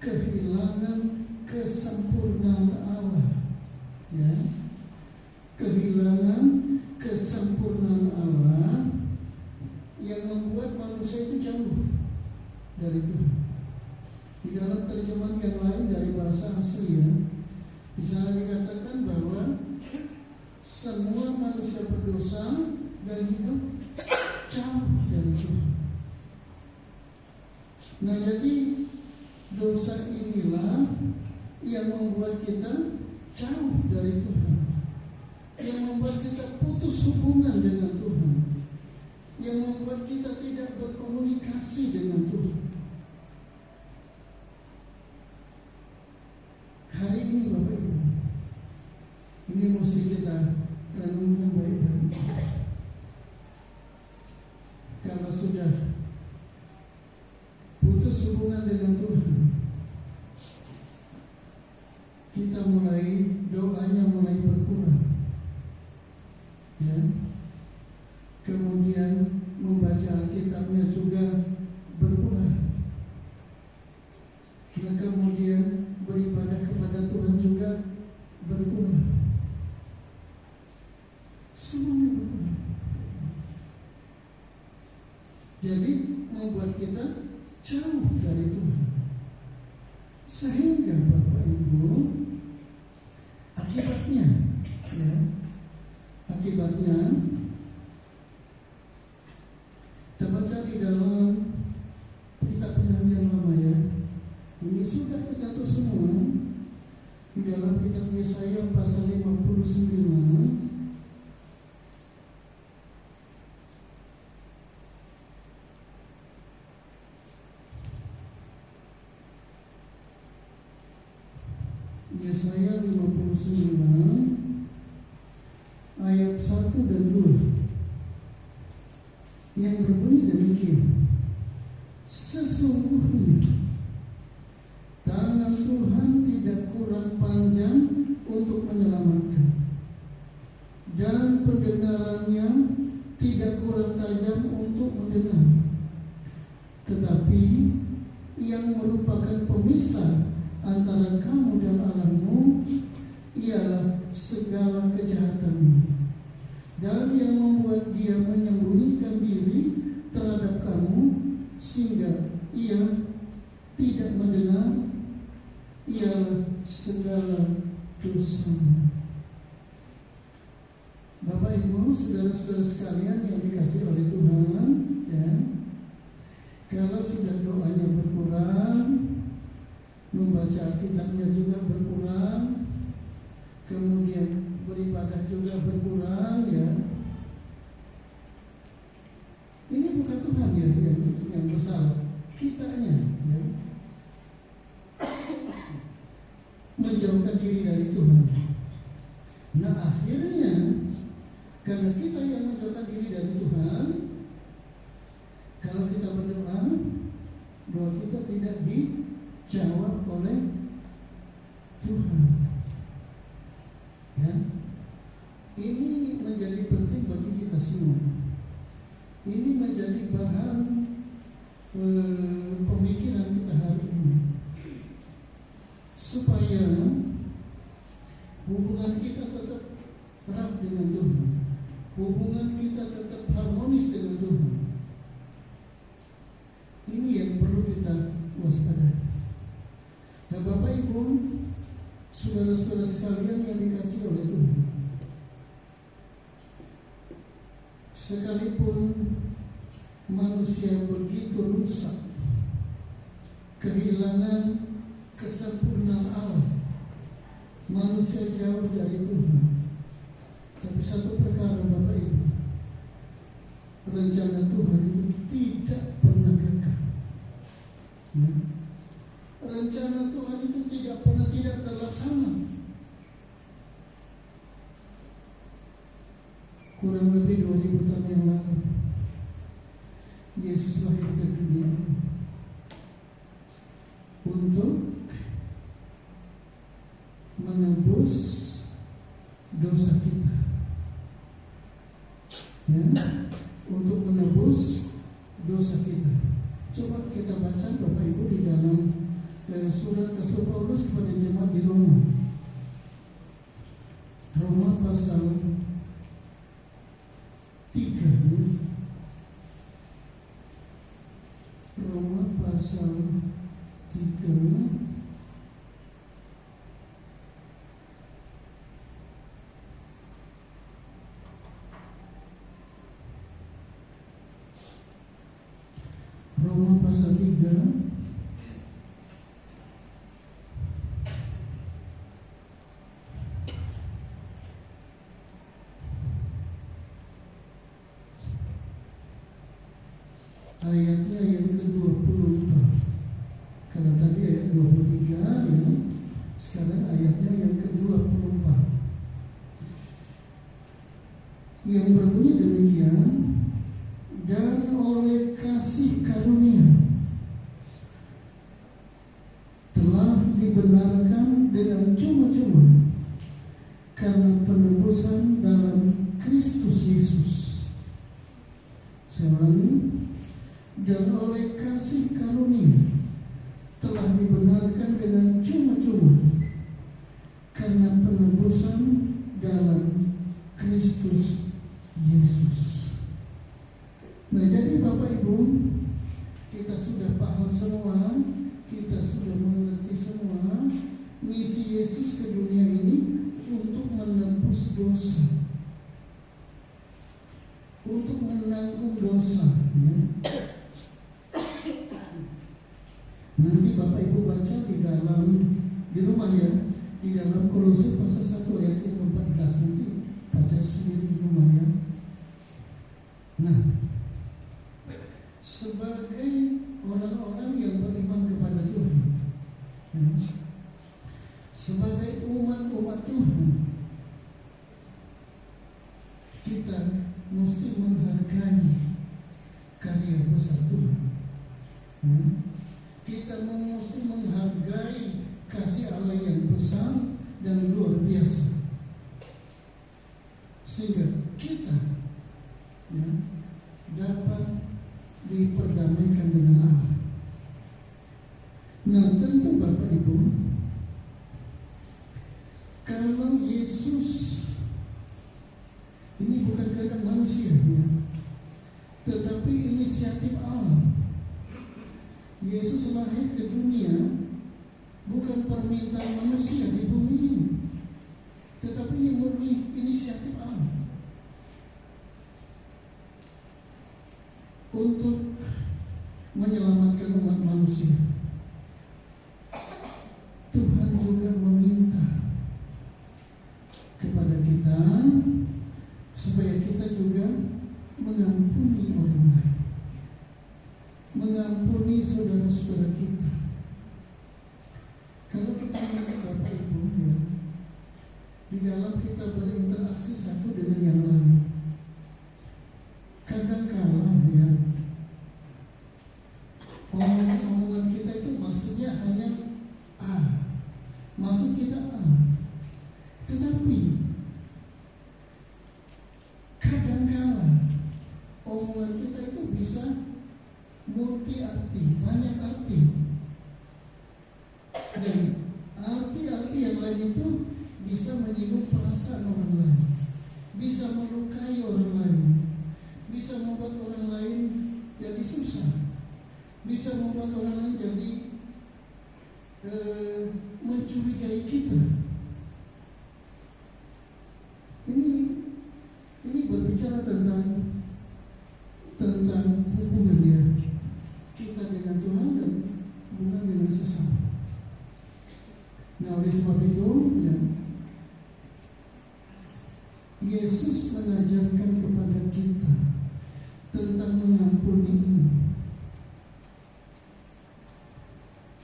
S4: kehilangan kesempurnaan Allah ya. Kehilangan kesempurnaan Allah yang membuat manusia itu jauh dari Tuhan. Di dalam terjemahan yang lain dari bahasa asli ya, di sana dikatakan bahwa semua manusia berdosa dan hidup jauh dari Tuhan. Nah, jadi dosa inilah yang membuat kita jauh dari Tuhan, yang membuat kita putus hubungan dengan Tuhan, yang membuat kita tidak berkomunikasi dengan Tuhan. Hari ini Bapak Ibu, ini mesti kita renungkan baik-baik. Kalau sudah putus hubungan dengan Tuhan, kita mulai, doanya mulai berkurang ya. Kemudian membaca Alkitabnya juga berkurang. Dan kemudian beribadah kepada Tuhan juga berkurang. Semuanya berkurang. Jadi membuat kita jauh dari Tuhan. Sehingga Bapak Ibu, akibatnya ya, akibatnya kita baca di dalam kitab Perjanjian Lama ya. Ini sudah kita tahu semua di dalam kitab Yesaya pasal 59 Yesaya 59 ayat 1 dan 2 yang berbunyi demikian. Sesungguhnya tangan Tuhan tidak kurang panjang untuk menyelamatkan, dan pendengarannya tidak kurang tajam untuk mendengar, tetapi yang merupakan pemisah antara kamu dan Allahmu ialah segala kejahatanmu, dan yang membuat dia menyembunyikan diri terhadap kamu sehingga ia tidak mendengar ialah segala dosamu. Bapak Ibu, saudara-saudara sekalian yang dikasihi oleh Tuhan, ya, kalau sudah doanya berkurang, membaca Alkitabnya juga berkurang, kemudian beribadah juga berkurang, ya, ini bukan Tuhan yang bersalah, kitanya, ya, menjauhkan diri dari Tuhan. Nah akhirnya karena kita yang menjauhkan diri dari Tuhan, kalau kita berdoa, doa kita tidak dijawab oleh Tuhan. Ya, ini menjadi penting bagi kita semua. Ini menjadi bahan pemikiran kita hari ini, supaya hubungan kita tetap erat dengan Tuhan, hubungan kita tetap harmonis dengan Tuhan. Ini yang perlu kita waspadai. Nah, Bapak Ibu, saudara-saudara sekalian yang dikasihi oleh Tuhan, sekalipun manusia begitu rusak, kehilangan kesempurnaan Allah, manusia jauh dari Tuhan, tapi satu perkara Bapak Ibu, rencana Tuhan itu tidak pernah gagal. Ya. Rencana Tuhan itu tidak pernah tidak terlaksana. Kurang lebih 2000 tahun yang lalu Yesus lahir ke dunia untuk menebus dosa kita, ya, untuk menebus dosa kita. Coba kita baca Bapak Ibu di dalam surat Rasul Paulus kepada jemaat di Roma, Roma pasal 3, ya. Roma pasal 3 Roma pasal 3 ayatnya yang ke-24. Kalau tadi ayat 23, ya, sekarang ayatnya yang ke-24 yang berbunyi demikian. Dan oleh kasih karunia telah dibenarkan dengan cuma-cuma karena penebusan dalam Kristus Yesus. Saya ulangi, dan oleh kasih karunia telah dibenarkan dengan cuma-cuma karena penebusan dalam Kristus Yesus. Nah, jadi Bapak Ibu, kita sudah paham semua, kita sudah mengerti semua misi Yesus ke dunia ini untuk menebus dosa, untuk menanggung dosa, ya. Nanti Bapak Ibu baca di rumah, ya, di dalam Kolose pasal 1 ayat yang ke-14, nanti baca sendiri di rumah, ya. Nah, sebagai orang-orang yang beriman kepada Tuhan, ya, sebagai umat-umat Tuhan, kita mesti menghargai karya besar Tuhan. Kita mesti menghargai kasih Allah yang besar dan luar biasa, sehingga kita dapat diperdamaikan dengan Allah. Nah, tentu Bapak Ibu, kalau Yesus ini bukan kehendak manusia, tetapi inisiatif Allah. Yesus lahir ke dunia bukan permintaan manusia di bumi ini, tetapi ini murni inisiatif Allah untuk menyelamatkan umat manusia. Tuhan juga meminta kepada kita supaya kita juga mengampuni orang lain, mengampuni saudara-saudara kita. Kalau kita melihat Bapak Ibu, di dalam kita berinteraksi satu dengan yang lain, kadang-kala omongan kita itu maksudnya hanya A, maksud kita A, tetapi kadang-kala omongan kita itu bisa multi arti, banyak arti, dan arti-arti yang lain itu bisa menyinggung perasaan orang lain, bisa melukai orang lain, bisa membuat orang lain jadi susah, bisa membuat orang lain jadi mencurigai kita. Ini berbicara tentang hubungan kita dengan Tuhan dan hubungan dengan sesama. Nah, oleh sebab itu Yesus mengajarkan kepada kita tentang mengampuni ini.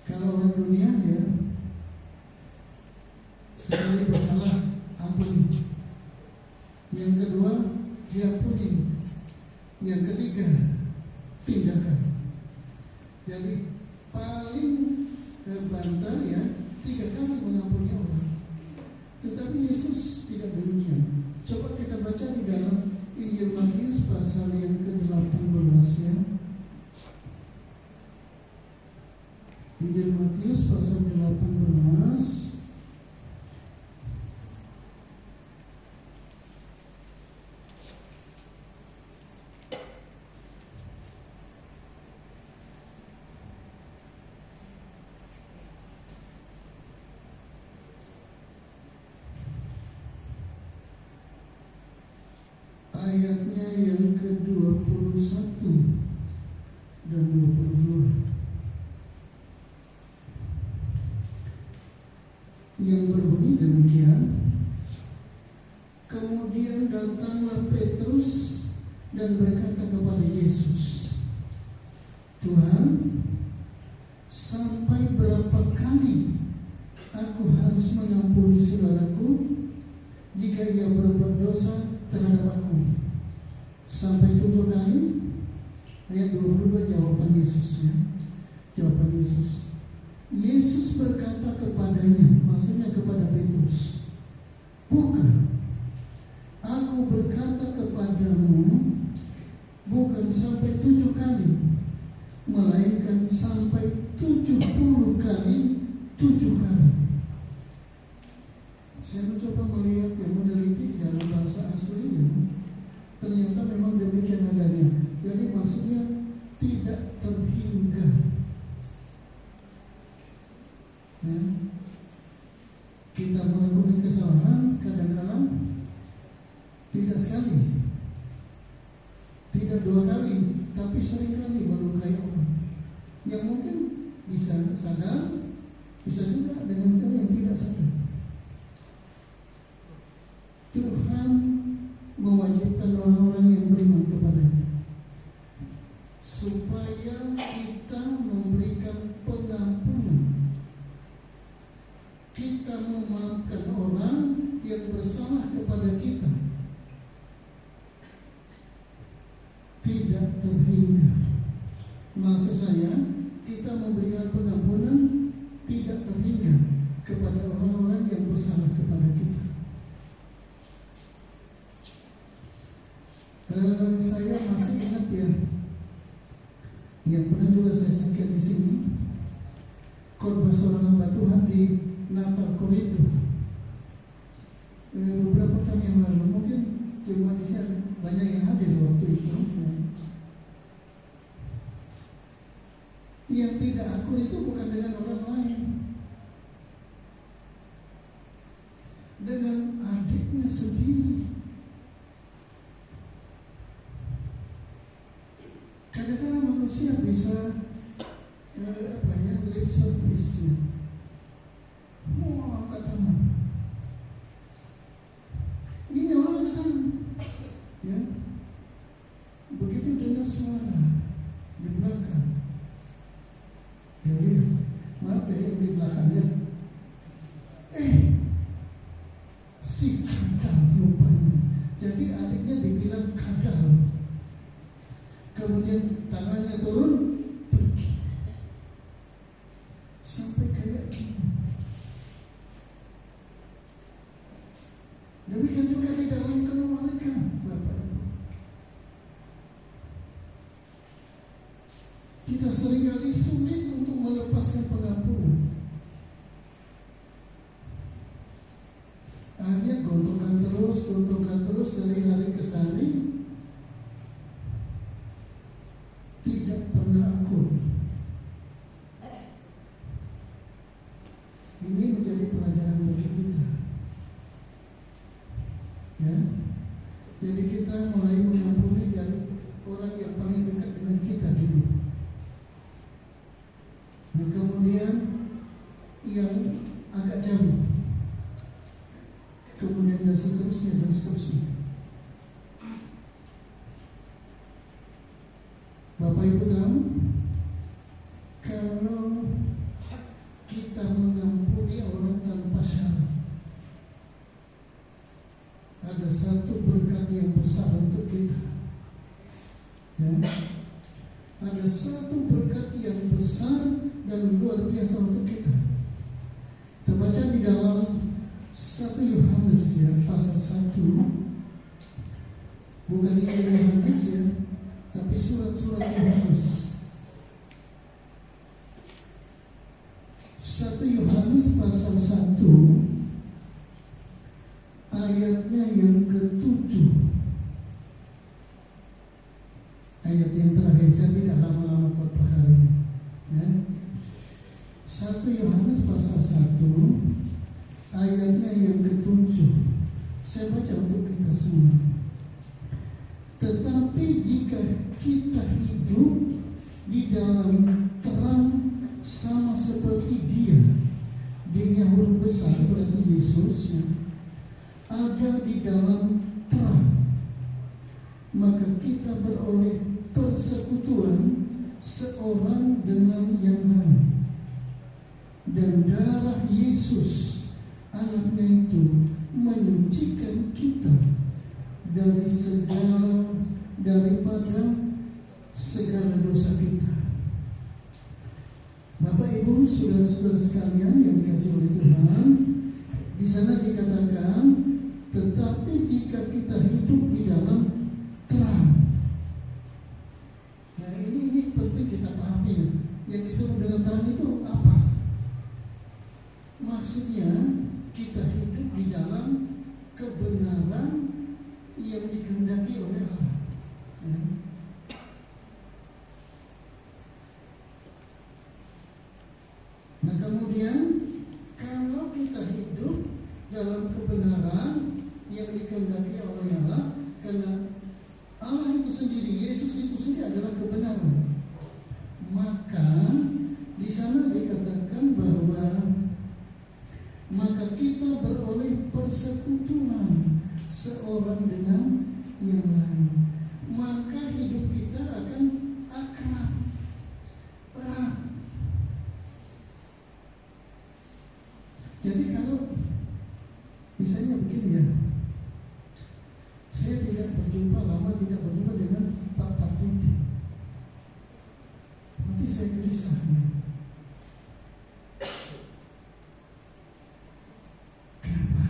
S4: Kalau orang dunia sekali bersalah ampuni, yang kedua diampuni, yang ketiga tindakan. Jadi paling bantal 3 kali mengampuni orang. Tetapi Yesus tidak demikian. Coba kita baca di dalam Injil Matius pasal yang ke-18 Injil Matius pasal 18 ayatnya yang ke-21 dan 22 yang berbunyi demikian. Kemudian datanglah Petrus dan berkata kepada Yesus, Tuhan, sampai berapa kali aku harus mengampuni saudaraku jika ia berbuat dosa terhadap aku? Sampai 7 kali? Ayat 22 jawaban Yesus Jawaban Yesus. Yesus berkata kepadanya, maksudnya kepada Petrus, bukan, aku berkata kepadamu bukan sampai 7 kali, melainkan sampai 70 kali 7 kali. Saya mencoba melihat meneliti di dalam bahasa aslinya, ternyata memang demikian adanya. Jadi maksudnya tidak terhingga. Kita melakukan kesalahan kadang-kadang tidak sekali, tidak 2 kali, tapi sering kali melukai orang yang mungkin bisa sadar, bisa juga dengan cara yang tidak sadar. Tuhan mewajibkan orang-orang yang beriman kepadanya supaya kita memberikan pengampunan, kita memaafkan orang yang bersalah kepada kita tidak terhingga. Maksud saya, kita memberikan pengampunan tidak terhingga kepada orang-orang yang bersalah kepada kita. Saya masih ingat ya, yang pernah juga saya sampaikan di sini, khotbah seorang hamba Tuhan di Natal Korindo beberapa tahun yang lalu. Mungkin jemaat di sini banyak yang hadir waktu itu. Yang tidak akur itu bukan dengan orang lain, dengan adiknya sendiri. Kadang-kadang manusia bisa lip service. Wah, katamu ini orang katamu, ya, begitu dengar suara di belakang, dia lihat, maaf ya, di belakangnya, si kadal rupanya. Jadi adiknya dibilang kadal. Kemudian tangannya turun, pergi. Sampai kayak gini. Demikian juga di dalam keluarga, Bapak Ibu. Kita seringkali sulit untuk melepaskan pengampunan. Akhirnya gontokan terus dari hari ke hari, tidak pernah akur. Ini menjadi pelajaran bagi kita, ya. Jadi kita mulai mengampuni dari orang yang paling dekat dengan kita dulu. Nah, kemudian yang agak jauh, kemudian dan seterusnya. Bapak Ibu tahu, kalau kita mengampuni orang tanpa syarat, ada satu berkat yang besar untuk kita, ya. Ada satu berkat yang besar dan luar biasa untuk kita. Terbaca di dalam 1 Yohanes ya, pasal 1. Bukan ini Yohanes ya, tapi surat-surat Yohanes. 1 Yohanes pasal 1 ayatnya yang ke-7. Ayat yang terakhir, saya tidak lama-lama khotbah hari ini, ya. 1 Yohanes pasal 1 ayatnya yang ke-7. Saya baca untuk kita semua. Tetapi jika kita hidup di dalam terang sama seperti Dia huruf besar berarti Yesus, ya, ada di dalam terang, maka kita beroleh persekutuan seorang dengan yang lain, dan darah Yesus anaknya itu menyucikan kita daripada segala dosa kita. Bapak Ibu, saudara-saudara sekalian yang dikasihi oleh Tuhan, di sana dikatakan, tetapi jika kita hidup di dalam terang. Nah, ini penting kita pahami. Yang disebut dengan terang itu apa? Maksudnya kita hidup di dalam kebenaran yang dikehendaki oleh Allah, ya. Nah, kemudian kalau kita hidup dalam kebenaran yang dikehendaki oleh Allah, karena Allah itu sendiri, Yesus itu sendiri adalah kebenaran, maka di sana dikatakan bahwa maka kita beroleh persekutuan seorang dengan yang lain, maka hidup kita akan akrab, erat. Jadi kalau misalnya begini ya, saya lama tidak berjumpa dengan Pak Patiti, hati saya gelisahnya. Kenapa?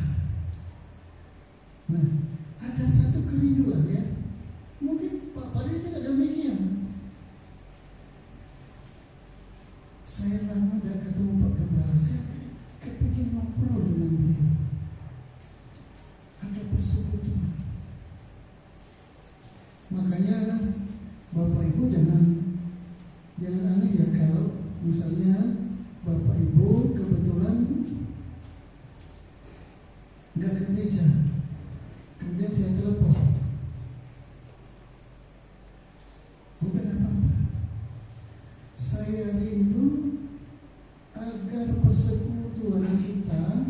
S4: Nah, ada satu kerinduan ya. Mungkin Pak Patiti juga demikian. Saya lama tidak ketemu Pak Gembala, saya kepingin ngobrol dengan beliau. Ada persekutuan. Makanya Bapak Ibu jangan aneh ya kalau misalnya Bapak Ibu kebetulan nggak ke gereja, kemudian saya telepon, bukan apa-apa. Saya rindu agar persekutuan kita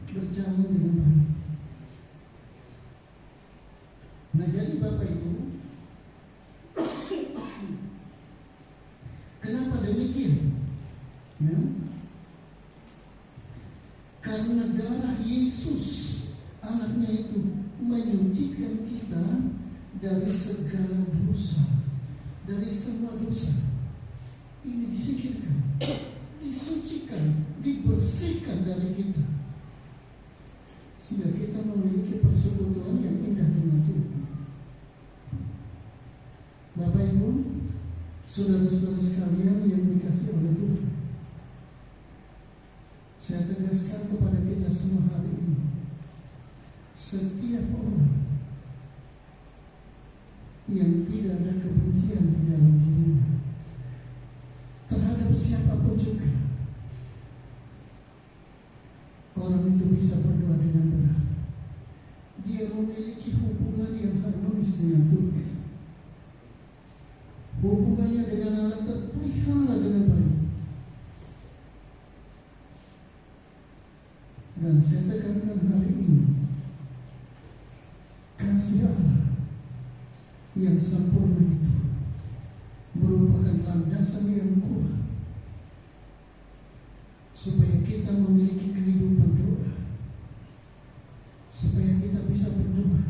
S4: berjalan dengan baik. Nah, jadi Bapak Ibu, kenapa demikian? Ya, karena darah Yesus anaknya itu menyucikan kita dari segala dosa, dari semua dosa. Ini disingkirkan, disucikan, dibersihkan dari kita, sehingga kita memiliki persekutuan yang indah dengan Tuhan. Bapak Ibu, saudara-saudara sekalian yang dikasihi oleh Tuhan, saya tegaskan kepada kita semua hari ini, setiap orang yang tidak ada kebencian di dalam dirinya terhadap siapapun juga, orang itu bisa berdoa dengan benar. Dia memiliki hubungan yang harmonis dengan Tuhan. Hubungannya dengan Allah terpelihara dengan baik. Dan saya tekankan hari ini, kasih Allah yang sempurna itu merupakan landasan yang kuat supaya kita memiliki kehidupan doa, supaya kita bisa berdoa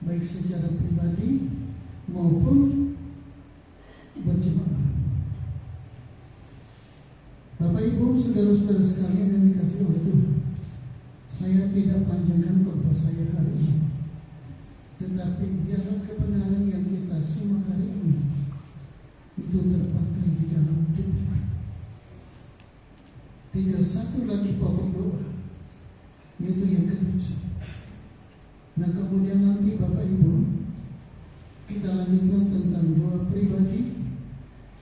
S4: baik secara pribadi maupun berjemaah. Bapak Ibu, saudara-saudara sekalian yang dikasihi oleh Tuhan, saya tidak panjangkan khotbah saya hari ini, tetapi biarlah kebenaran yang kita simak hari ini itu terpatri di dalam hidup kita. Tinggal satu lagi pokok doa, yaitu yang ketujuh. Nah, kemudian nanti Bapak Ibu kita lanjutkan tentang doa pribadi,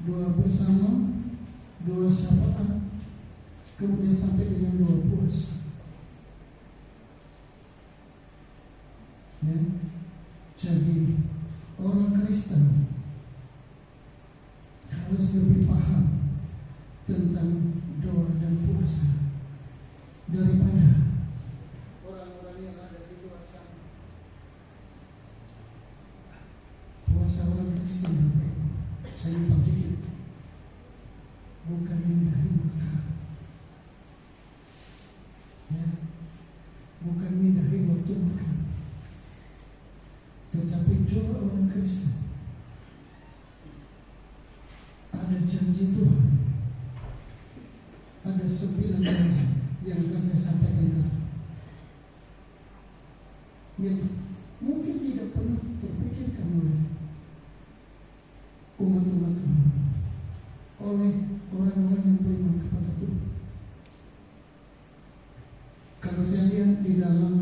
S4: doa bersama, doa syafaat, kemudian sampai dengan doa puasa. Ya, jadi orang Kristen harus lebih paham tentang doa dan puasa daripada orang-orang yang ada di luar sana. Puasa orang Kristen, Bapak Ibu, saya penting bukan mindahin makan, ya, bukan mindahin waktu makan, tetapi doa orang Kristen ada janji Tuhan, ada 9 janji yang akan saya sampaikan ke yang mungkin tidak pernah terpikirkan oleh umat-umat Tuhan, oleh orang-orang yang beriman kepada Tuhan. Kalau saya lihat di dalam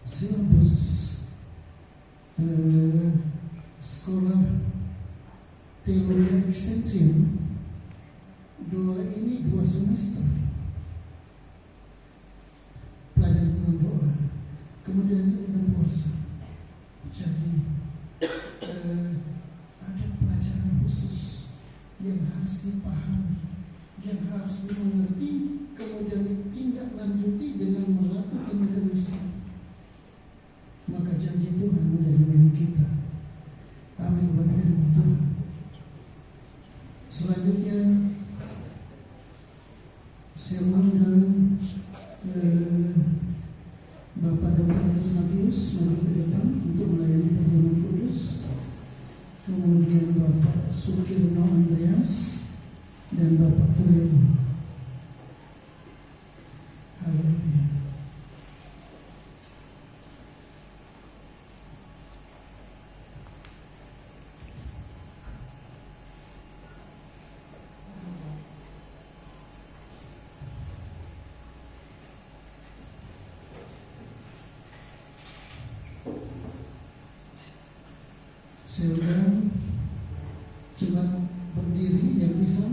S4: silabus sekolah teologi ekstensiun, doa ini 2 semester pelajaran tentang doa, kemudian itu dengan puasa. Jadi ada pelajaran khusus yang harus dipahami, yang harus dimengerti, kemudian ditindaklanjuti dengan melakukannya dengan setia. Maka janji Tuhan menjadi milik kita. Amin. Bagi firman Tuhan. Selanjutnya saya mengundang Bapak Dr. Matius maju ke depan untuk melayani perjamuan kudus. Kemudian Bapak Sukirno Andreas dan Bapak Turyono. Haleluya. Saya undang cepat berdiri yang bisa,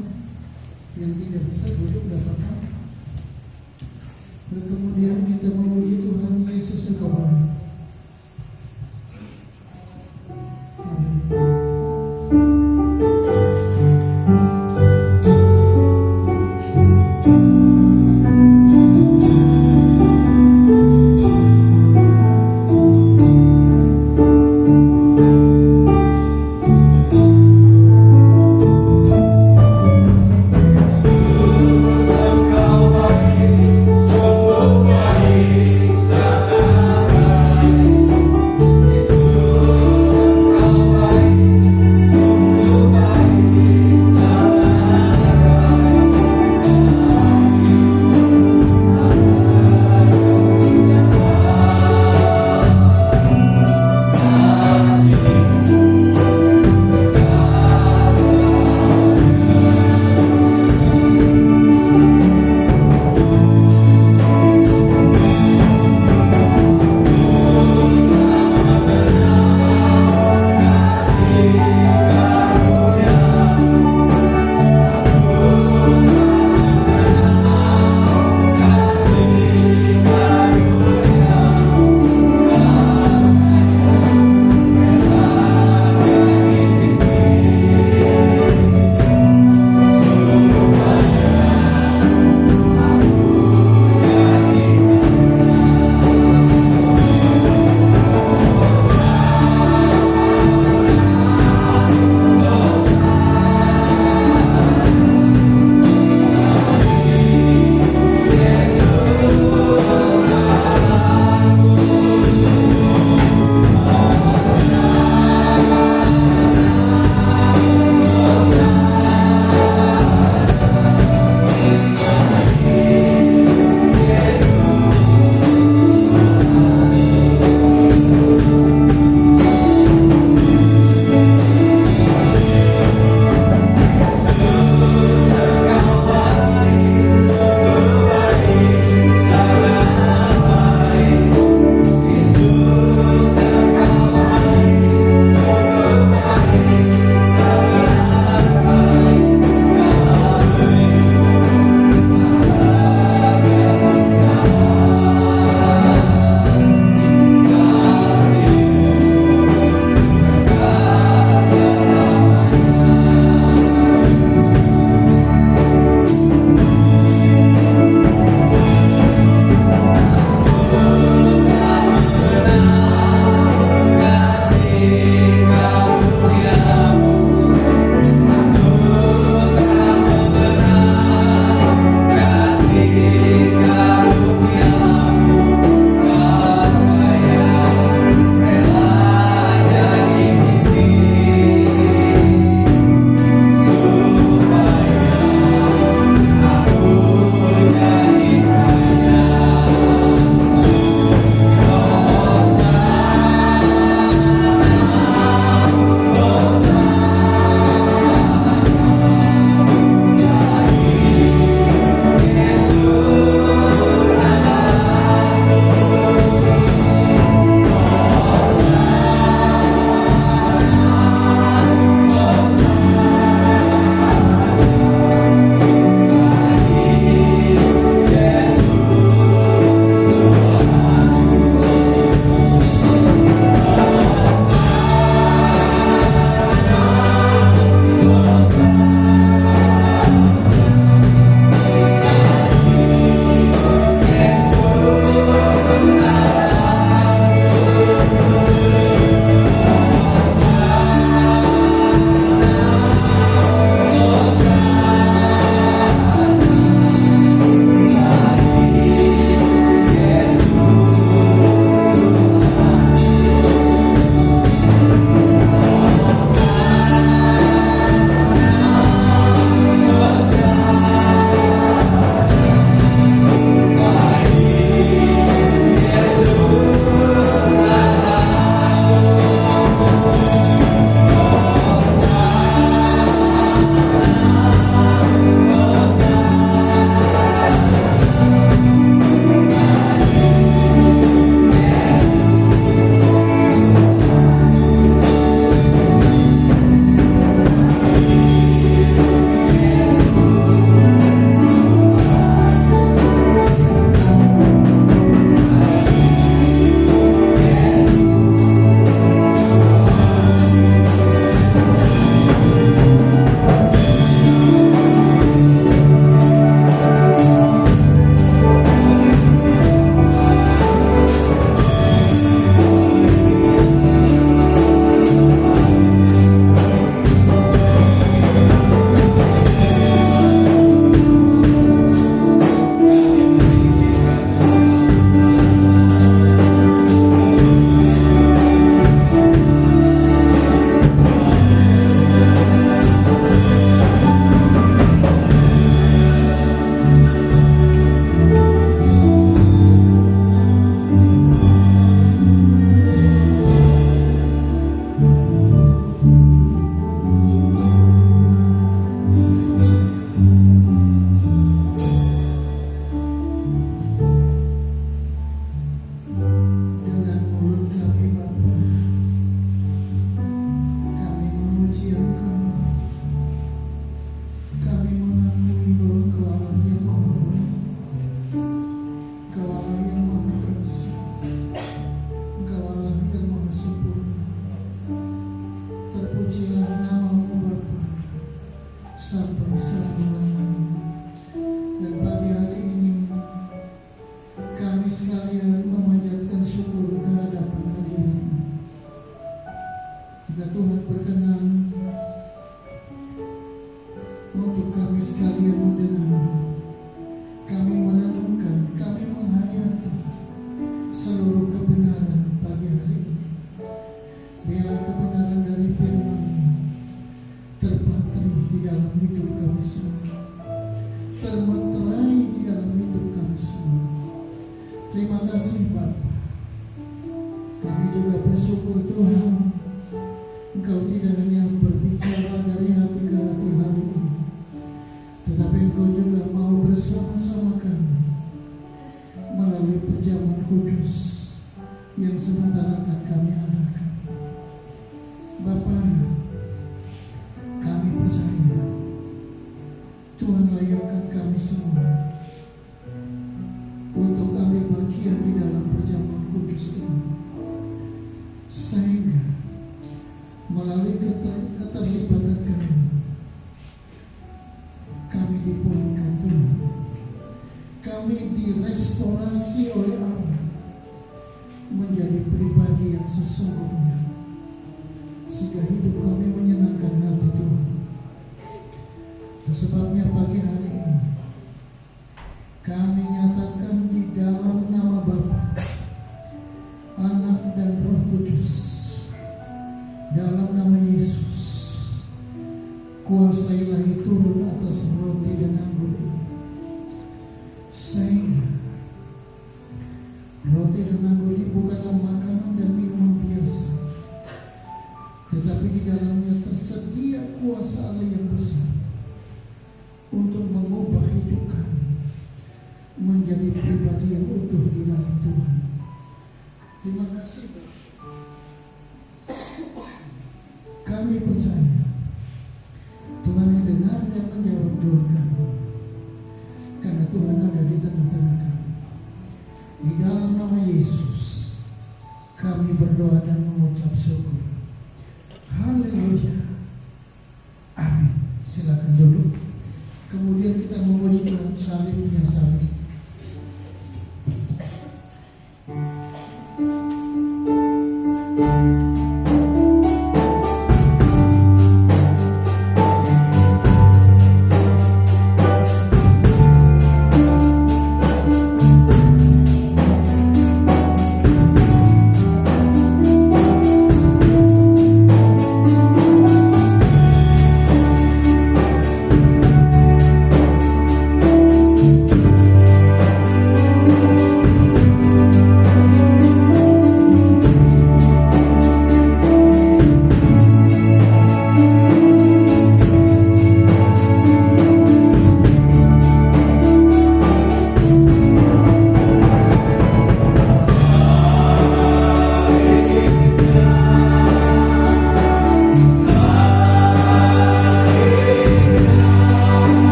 S4: yang tidak bisa duduk dapat. Dan kemudian kita memuji Tuhan Yesus Engkau baik.
S5: Engkau baik, sungguh baik, saudara.
S4: sampai selama-lamanya. Dan pagi hari ini kami sekalian memanjatkan syukur kehadapan hadirat-Mu. Jika Tuhan berkenan untuk kami sekalian mendengar, kami merenungkan, kami menghayati seluruh kebenaran pagi hari ini. Biarlah kebenaran dari firman-Mu terpatri di dalam hidup kami semua, termeterai di dalam hidup kami semua. Terima kasih Bapa. Kami juga bersyukur Tuhan, Engkau tidak hanya berbicara dari hati ke hati hari ini, tetapi Engkau juga mau bersama-sama kami melalui perjamuan kudus yang sebentar akan kami adakan. Bapa, kami percaya Tuhan layakkan kami semua untuk ambil bagian di dalam perjamuan kudus ini, sehingga melalui keterlibatan kami dipulihkan Tuhan, kami direstorasi oleh Allah menjadi pribadi yang sesungguhnya, sehingga hidup kami menyenangkan hati Tuhan. Itu sebabnya pagi hari ini kami nyatakan di dalam nama Bapa, Anak dan Roh Kudus, dalam nama Yesus, kuasa ilahi turun atas roti dan anggur ini, sehingga roti dan anggur ini bukanlah makanan dan minuman biasa, tetapi di dalamnya tersedia kuasa Allah yang besar untuk mengubah hidup kami menjadi pribadi yang utuh di dalam Tuhan. Terima kasih Bapak. Kami percaya Tuhan mendengar dan menjawab doa kami, karena Tuhan ada di tengah-tengah kami. Di dalam nama Yesus kami berdoa dan mengucap syukur. Haleluya. Amin. Silakan duduk. Kemudian kita memuji Tuhan, salibnya salib.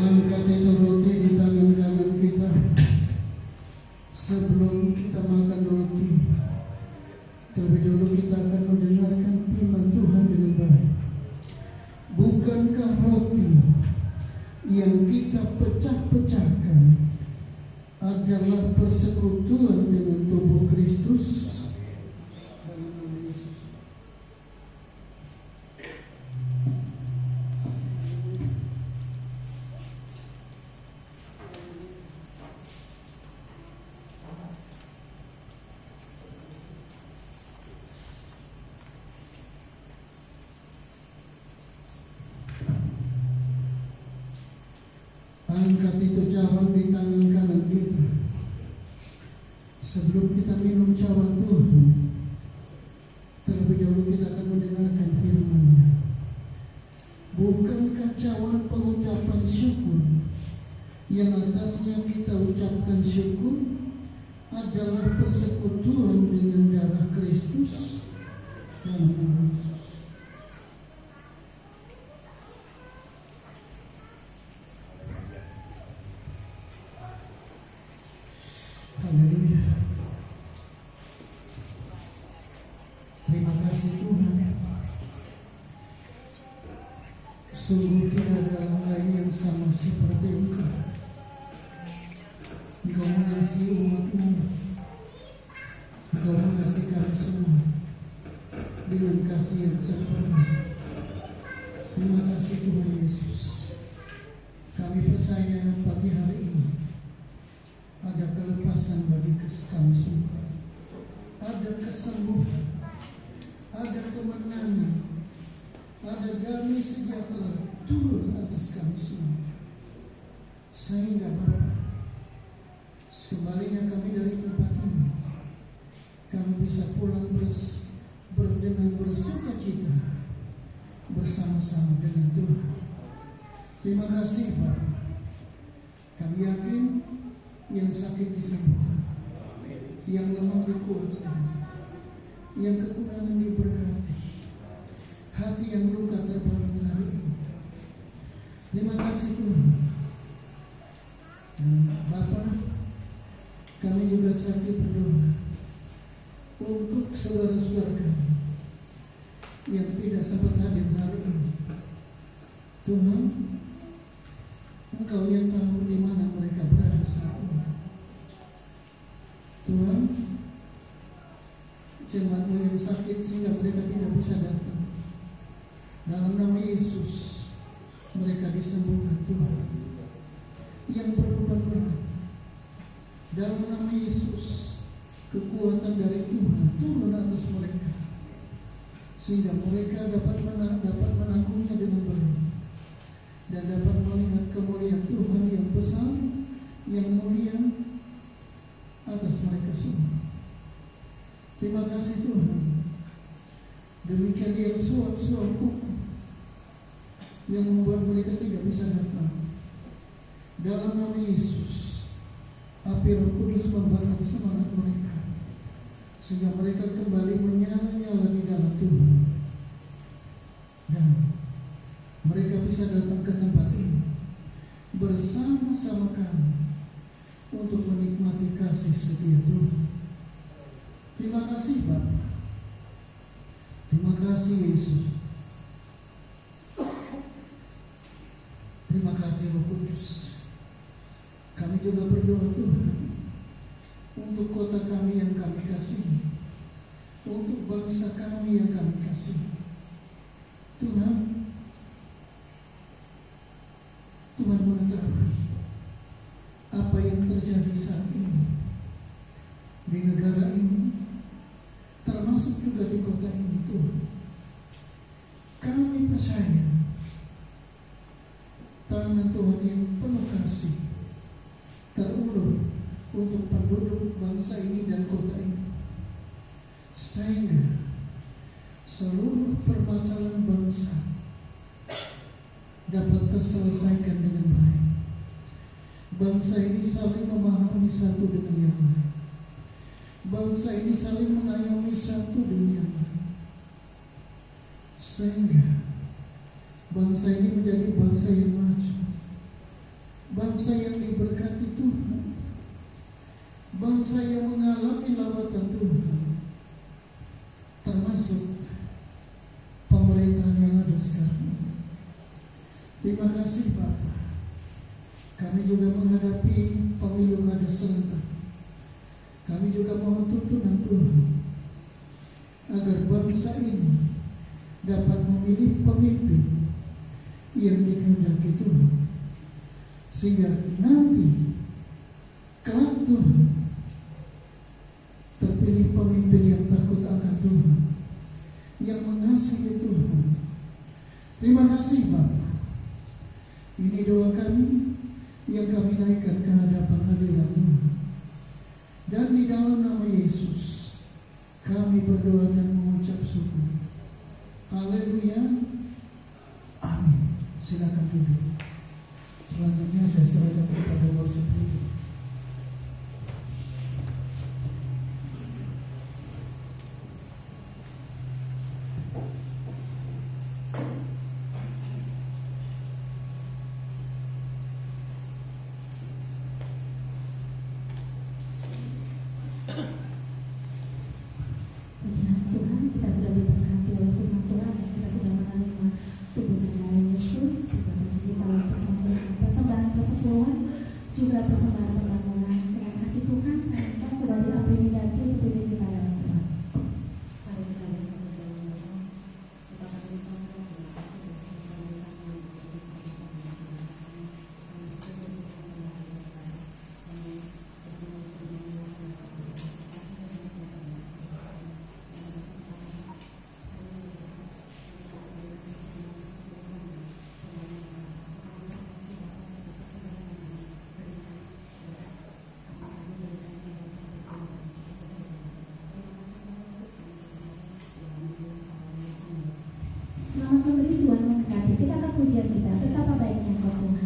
S4: Angkat itu roti di tangan kanan kita. Sebelum kita makan roti, terlebih dahulu kita akan mendengarkan firman Tuhan dengan baik. Bukankah roti yang kita pecah-pecahkan adalah persekutuan dengan tubuh Kristus? Angkat itu cawan di tangan kanan kita. Sebelum kita minum cawan Tuhan, terlebih dahulu kita akan mendengarkan firman-Nya. Bukankah cawan pengucapan syukur yang atasnya kita ucapkan syukur adalah persekutuan dengan darah Kristus? Haleluya. Terima kasih Tuhan. Sungguh tidak ada lain yang sama seperti Engkau. Engkau mengasihi umat-Mu. Engkau mengasihi kami semua dengan kasih yang sempurna. Terima kasih Tuhan Yesus. Kami percaya pagi hari ini ada kelepasan bagi kami semua, ada kesembuhan, ada kemenangan, ada damai sejahtera turun atas kami semua. Sehingga Bapa, sekembalinya kami dari tempat ini, kami bisa pulang dengan bersuka cita bersama-sama dengan Tuhan. Terima kasih Bapa. Kami yakin yang sakit disembuhkan, yang lemah dikuatkan, yang kekurangan diberkati, hati yang luka terbaring hari ini. Terima kasih Tuhan. Dan Bapa, kami juga sakit berdoa untuk saudara-saudara kami yang tidak sempat hadir hari ini. Tuhan, Engkau yang tahu di mana mereka berada saat ini. Tuhan, jemaat-Mu yang sakit sehingga mereka tidak bisa datang, dalam nama Yesus mereka disembuhkan Tuhan. Yang berbeban berat, dalam nama Yesus kekuatan dari Tuhan turun atas mereka, sehingga mereka dapat menanggungnya dengan baik dan dapat melihat kemuliaan Tuhan yang besar, yang mulia atas mereka semua. Terima kasih Tuhan. Demikian yang soal-soal kuku yang membuat mereka tidak bisa datang, dalam nama Yesus api Roh Kudus membakar semangat mereka, sehingga mereka kembali menyala-nyala di dalam Tuhan, dan mereka bisa datang ke tempat ini bersama-sama kami untuk menikmati kasih setia Tuhan. Terima kasih Bapa. Terima kasih Yesus. Terima kasih Roh Kudus. Kami juga berdoa Tuhan untuk kota kami yang kami kasihi, untuk bangsa kami yang kami kasihi. Tuhan mengetahui apa yang terjadi saat ini di negara ini, termasuk juga di kota ini Tuhan. Kami percaya tangan Tuhan yang penuh kasih terulur untuk penduduk bangsa ini dan kota ini, sehingga seluruh permasalahan bangsa dapat terselesaikan dengan baik. Bangsa ini saling memahami satu dengan yang lain. Bangsa ini saling mengayomi satu dengan yang lain, sehingga bangsa ini menjadi bangsa yang maju, bangsa yang diberkati Tuhan, bangsa yang mengalami lawatan Tuhan, termasuk pemerintahan yang ada sekarang. Terima kasih Bapak. Kami juga menghadapi pemilu kada serentak. Kami juga mohon tuntunan Tuhan agar bangsa ini dapat memilih pemimpin yang dikehendaki Tuhan, sehingga nanti kelak Tuhan terpilih pemimpin yang takut akan Tuhan, yang mengasihi Tuhan. Terima kasih Bapak. Ini doa kami yang kami naikkan ke hadapan hadirat Tuhan. Dan di dalam nama Yesus kami berdoa dan mengucap syukur. Haleluya. Amin. Silakan duduk. Selanjutnya saya serahkan kepada worship leader.
S1: Tuhan, kita sudah diberkati oleh firman Tuhan, dan kita sudah menerima tubuh dan darah Yesus. Kita bersedia untuk memberikan persembahan persekutuan, juga persembahan pembangunan. Terima kasih Tuhan, saya minta sudah diampuni dan dipimpin kita dalam Tuhan. Mari kita bersama dalam doa. Kita akan bersama. Terima kasih bersama kami bersama selamat memberi Tuhan memberkati. Kita akan pujian kita, betapa baiknya Engkau Tuhan.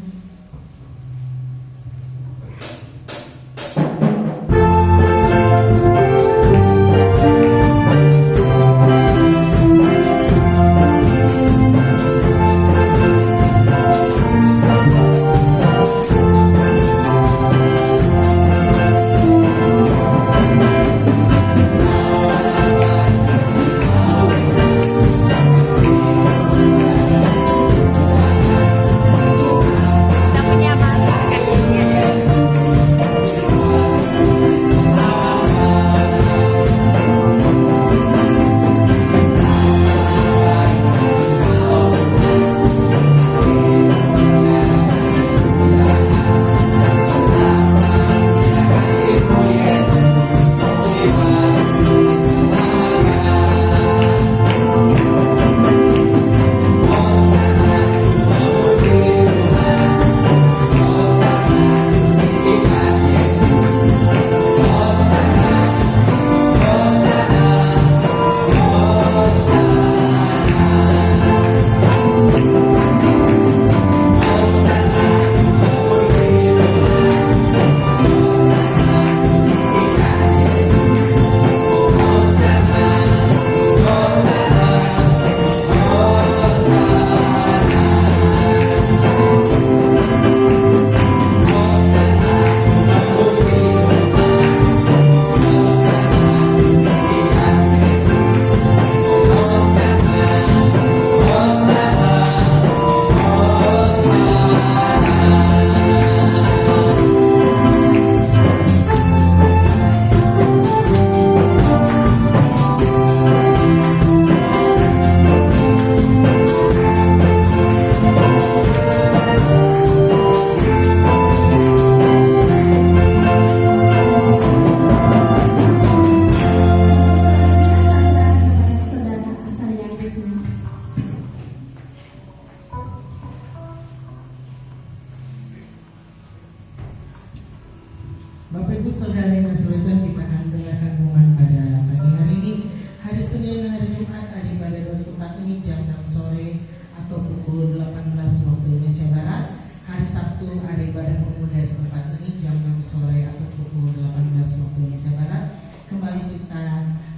S5: Bapak Ibu Saudara yang kesulitan, kita akan dengarkan pengumuman pada pagi hari ini. Hari Senin dan hari Jumat ada ibadah dari tempat ini jam 6 sore atau pukul 18 waktu Indonesia Barat. Hari Sabtu ada ibadah umum dari tempat ini jam 6 sore atau pukul 18 waktu Indonesia Barat. Kembali kita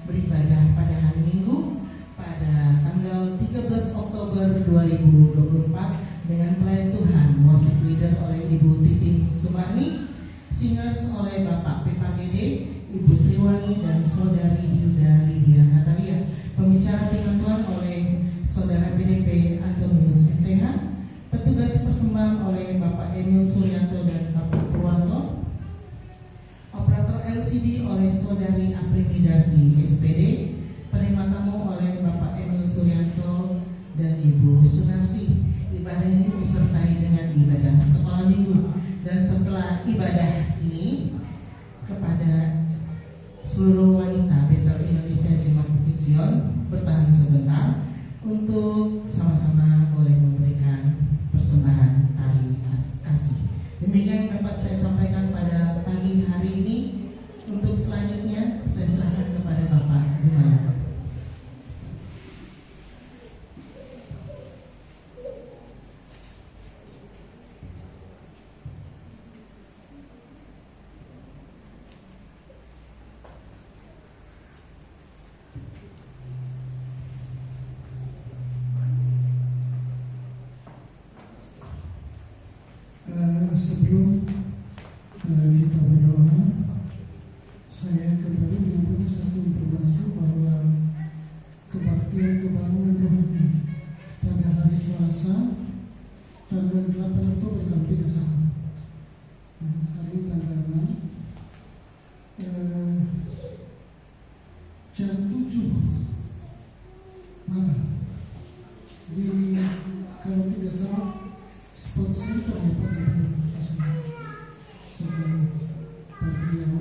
S5: beribadah pada hari Minggu pada tanggal 13 Oktober 2024 dengan pelayan Tuhan worship leader oleh Ibu Titin Sumarni. Singers oleh Bapak Pepa Dede, Ibu Sriwani, dan Saudari Hilda Lydia Natalia. Pembicara penentuan oleh Saudara PDP Antonius MTH. Petugas persembahan oleh Bapak Emil Suryanto dan Bapak Purwanto. Operator LCD oleh Saudari Aprini Darti SPD. Penerima tamu oleh Bapak Emil Suryanto dan Ibu Sunarsi. Ibadah ini disertai dengan ibadah sekolah minggu. Dan setelah ibadah ini, kepada seluruh wanita Betel Indonesia Jemaat Bukit Sion, bertahan sebentar untuk sama-sama boleh memberikan persembahan tari kasih. Demikian dapat saya sampaikan pada pagi hari ini. Untuk selanjutnya saya serahkan kepada Bapak Gembala.
S4: Sebelum kita berdoa, saya kembali menyampaikan satu informasi bahwa kebaktian kebaruan rohani pada hari Selasa tanggal 8 Oktober kalau tidak salah. Hari tanggal 6 jam 7 malam di, kalau tidak salah, spot center ya Pak. Bagi yang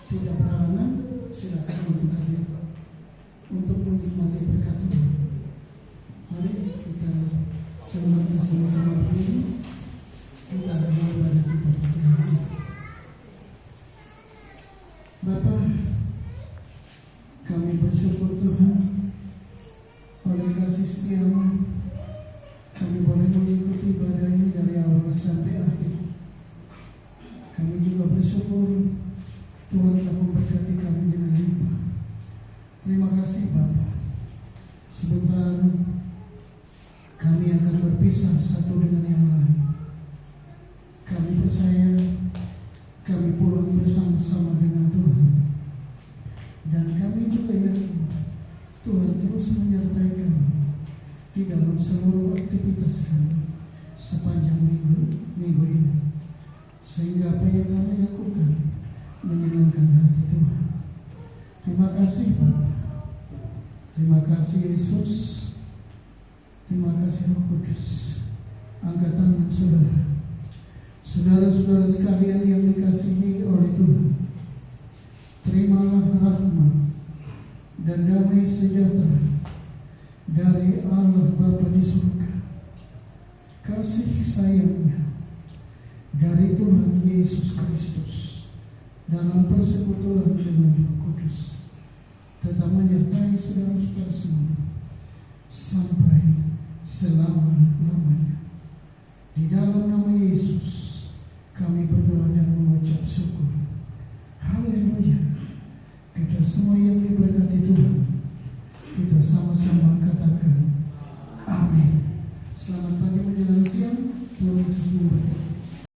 S4: tidak berhalangan, silakan untuk hadir untuk menikmati berkat Tuhan. Mari kita sama-sama berdiri. Kita berdoa kepada kita. Bapa, kami bersyukur Tuhan oleh kasih setia-Mu. Kami boleh mengikuti ibadah ini dari awal sampai akhir. Kami juga bersyukur Tuhan telah memberkati kami dengan limpah. Terima kasih Bapa. Sebentar kami akan berpisah satu dengan yang lain. Kami percaya kami pulang bersama-sama dengan Tuhan. Dan kami juga yakin Tuhan terus menyertai kami di dalam seluruh aktivitas kami sepanjang minggu ini, sehingga apa yang kami lakukan menyenangkan hati Tuhan. Terima kasih Bapak, terima kasih Yesus, terima kasih Roh Kudus. Angkat tangan saudara-saudara sekalian yang dikasihi oleh Tuhan. Terimalah rahmat dan damai sejahtera dari Allah Bapa di surga, kasih sayangnya dari Tuhan Yesus Kristus dalam persekutuan dengan Roh Kudus tetap menyertai saudara-saudara semua sampai selama-lamanya. Di dalam nama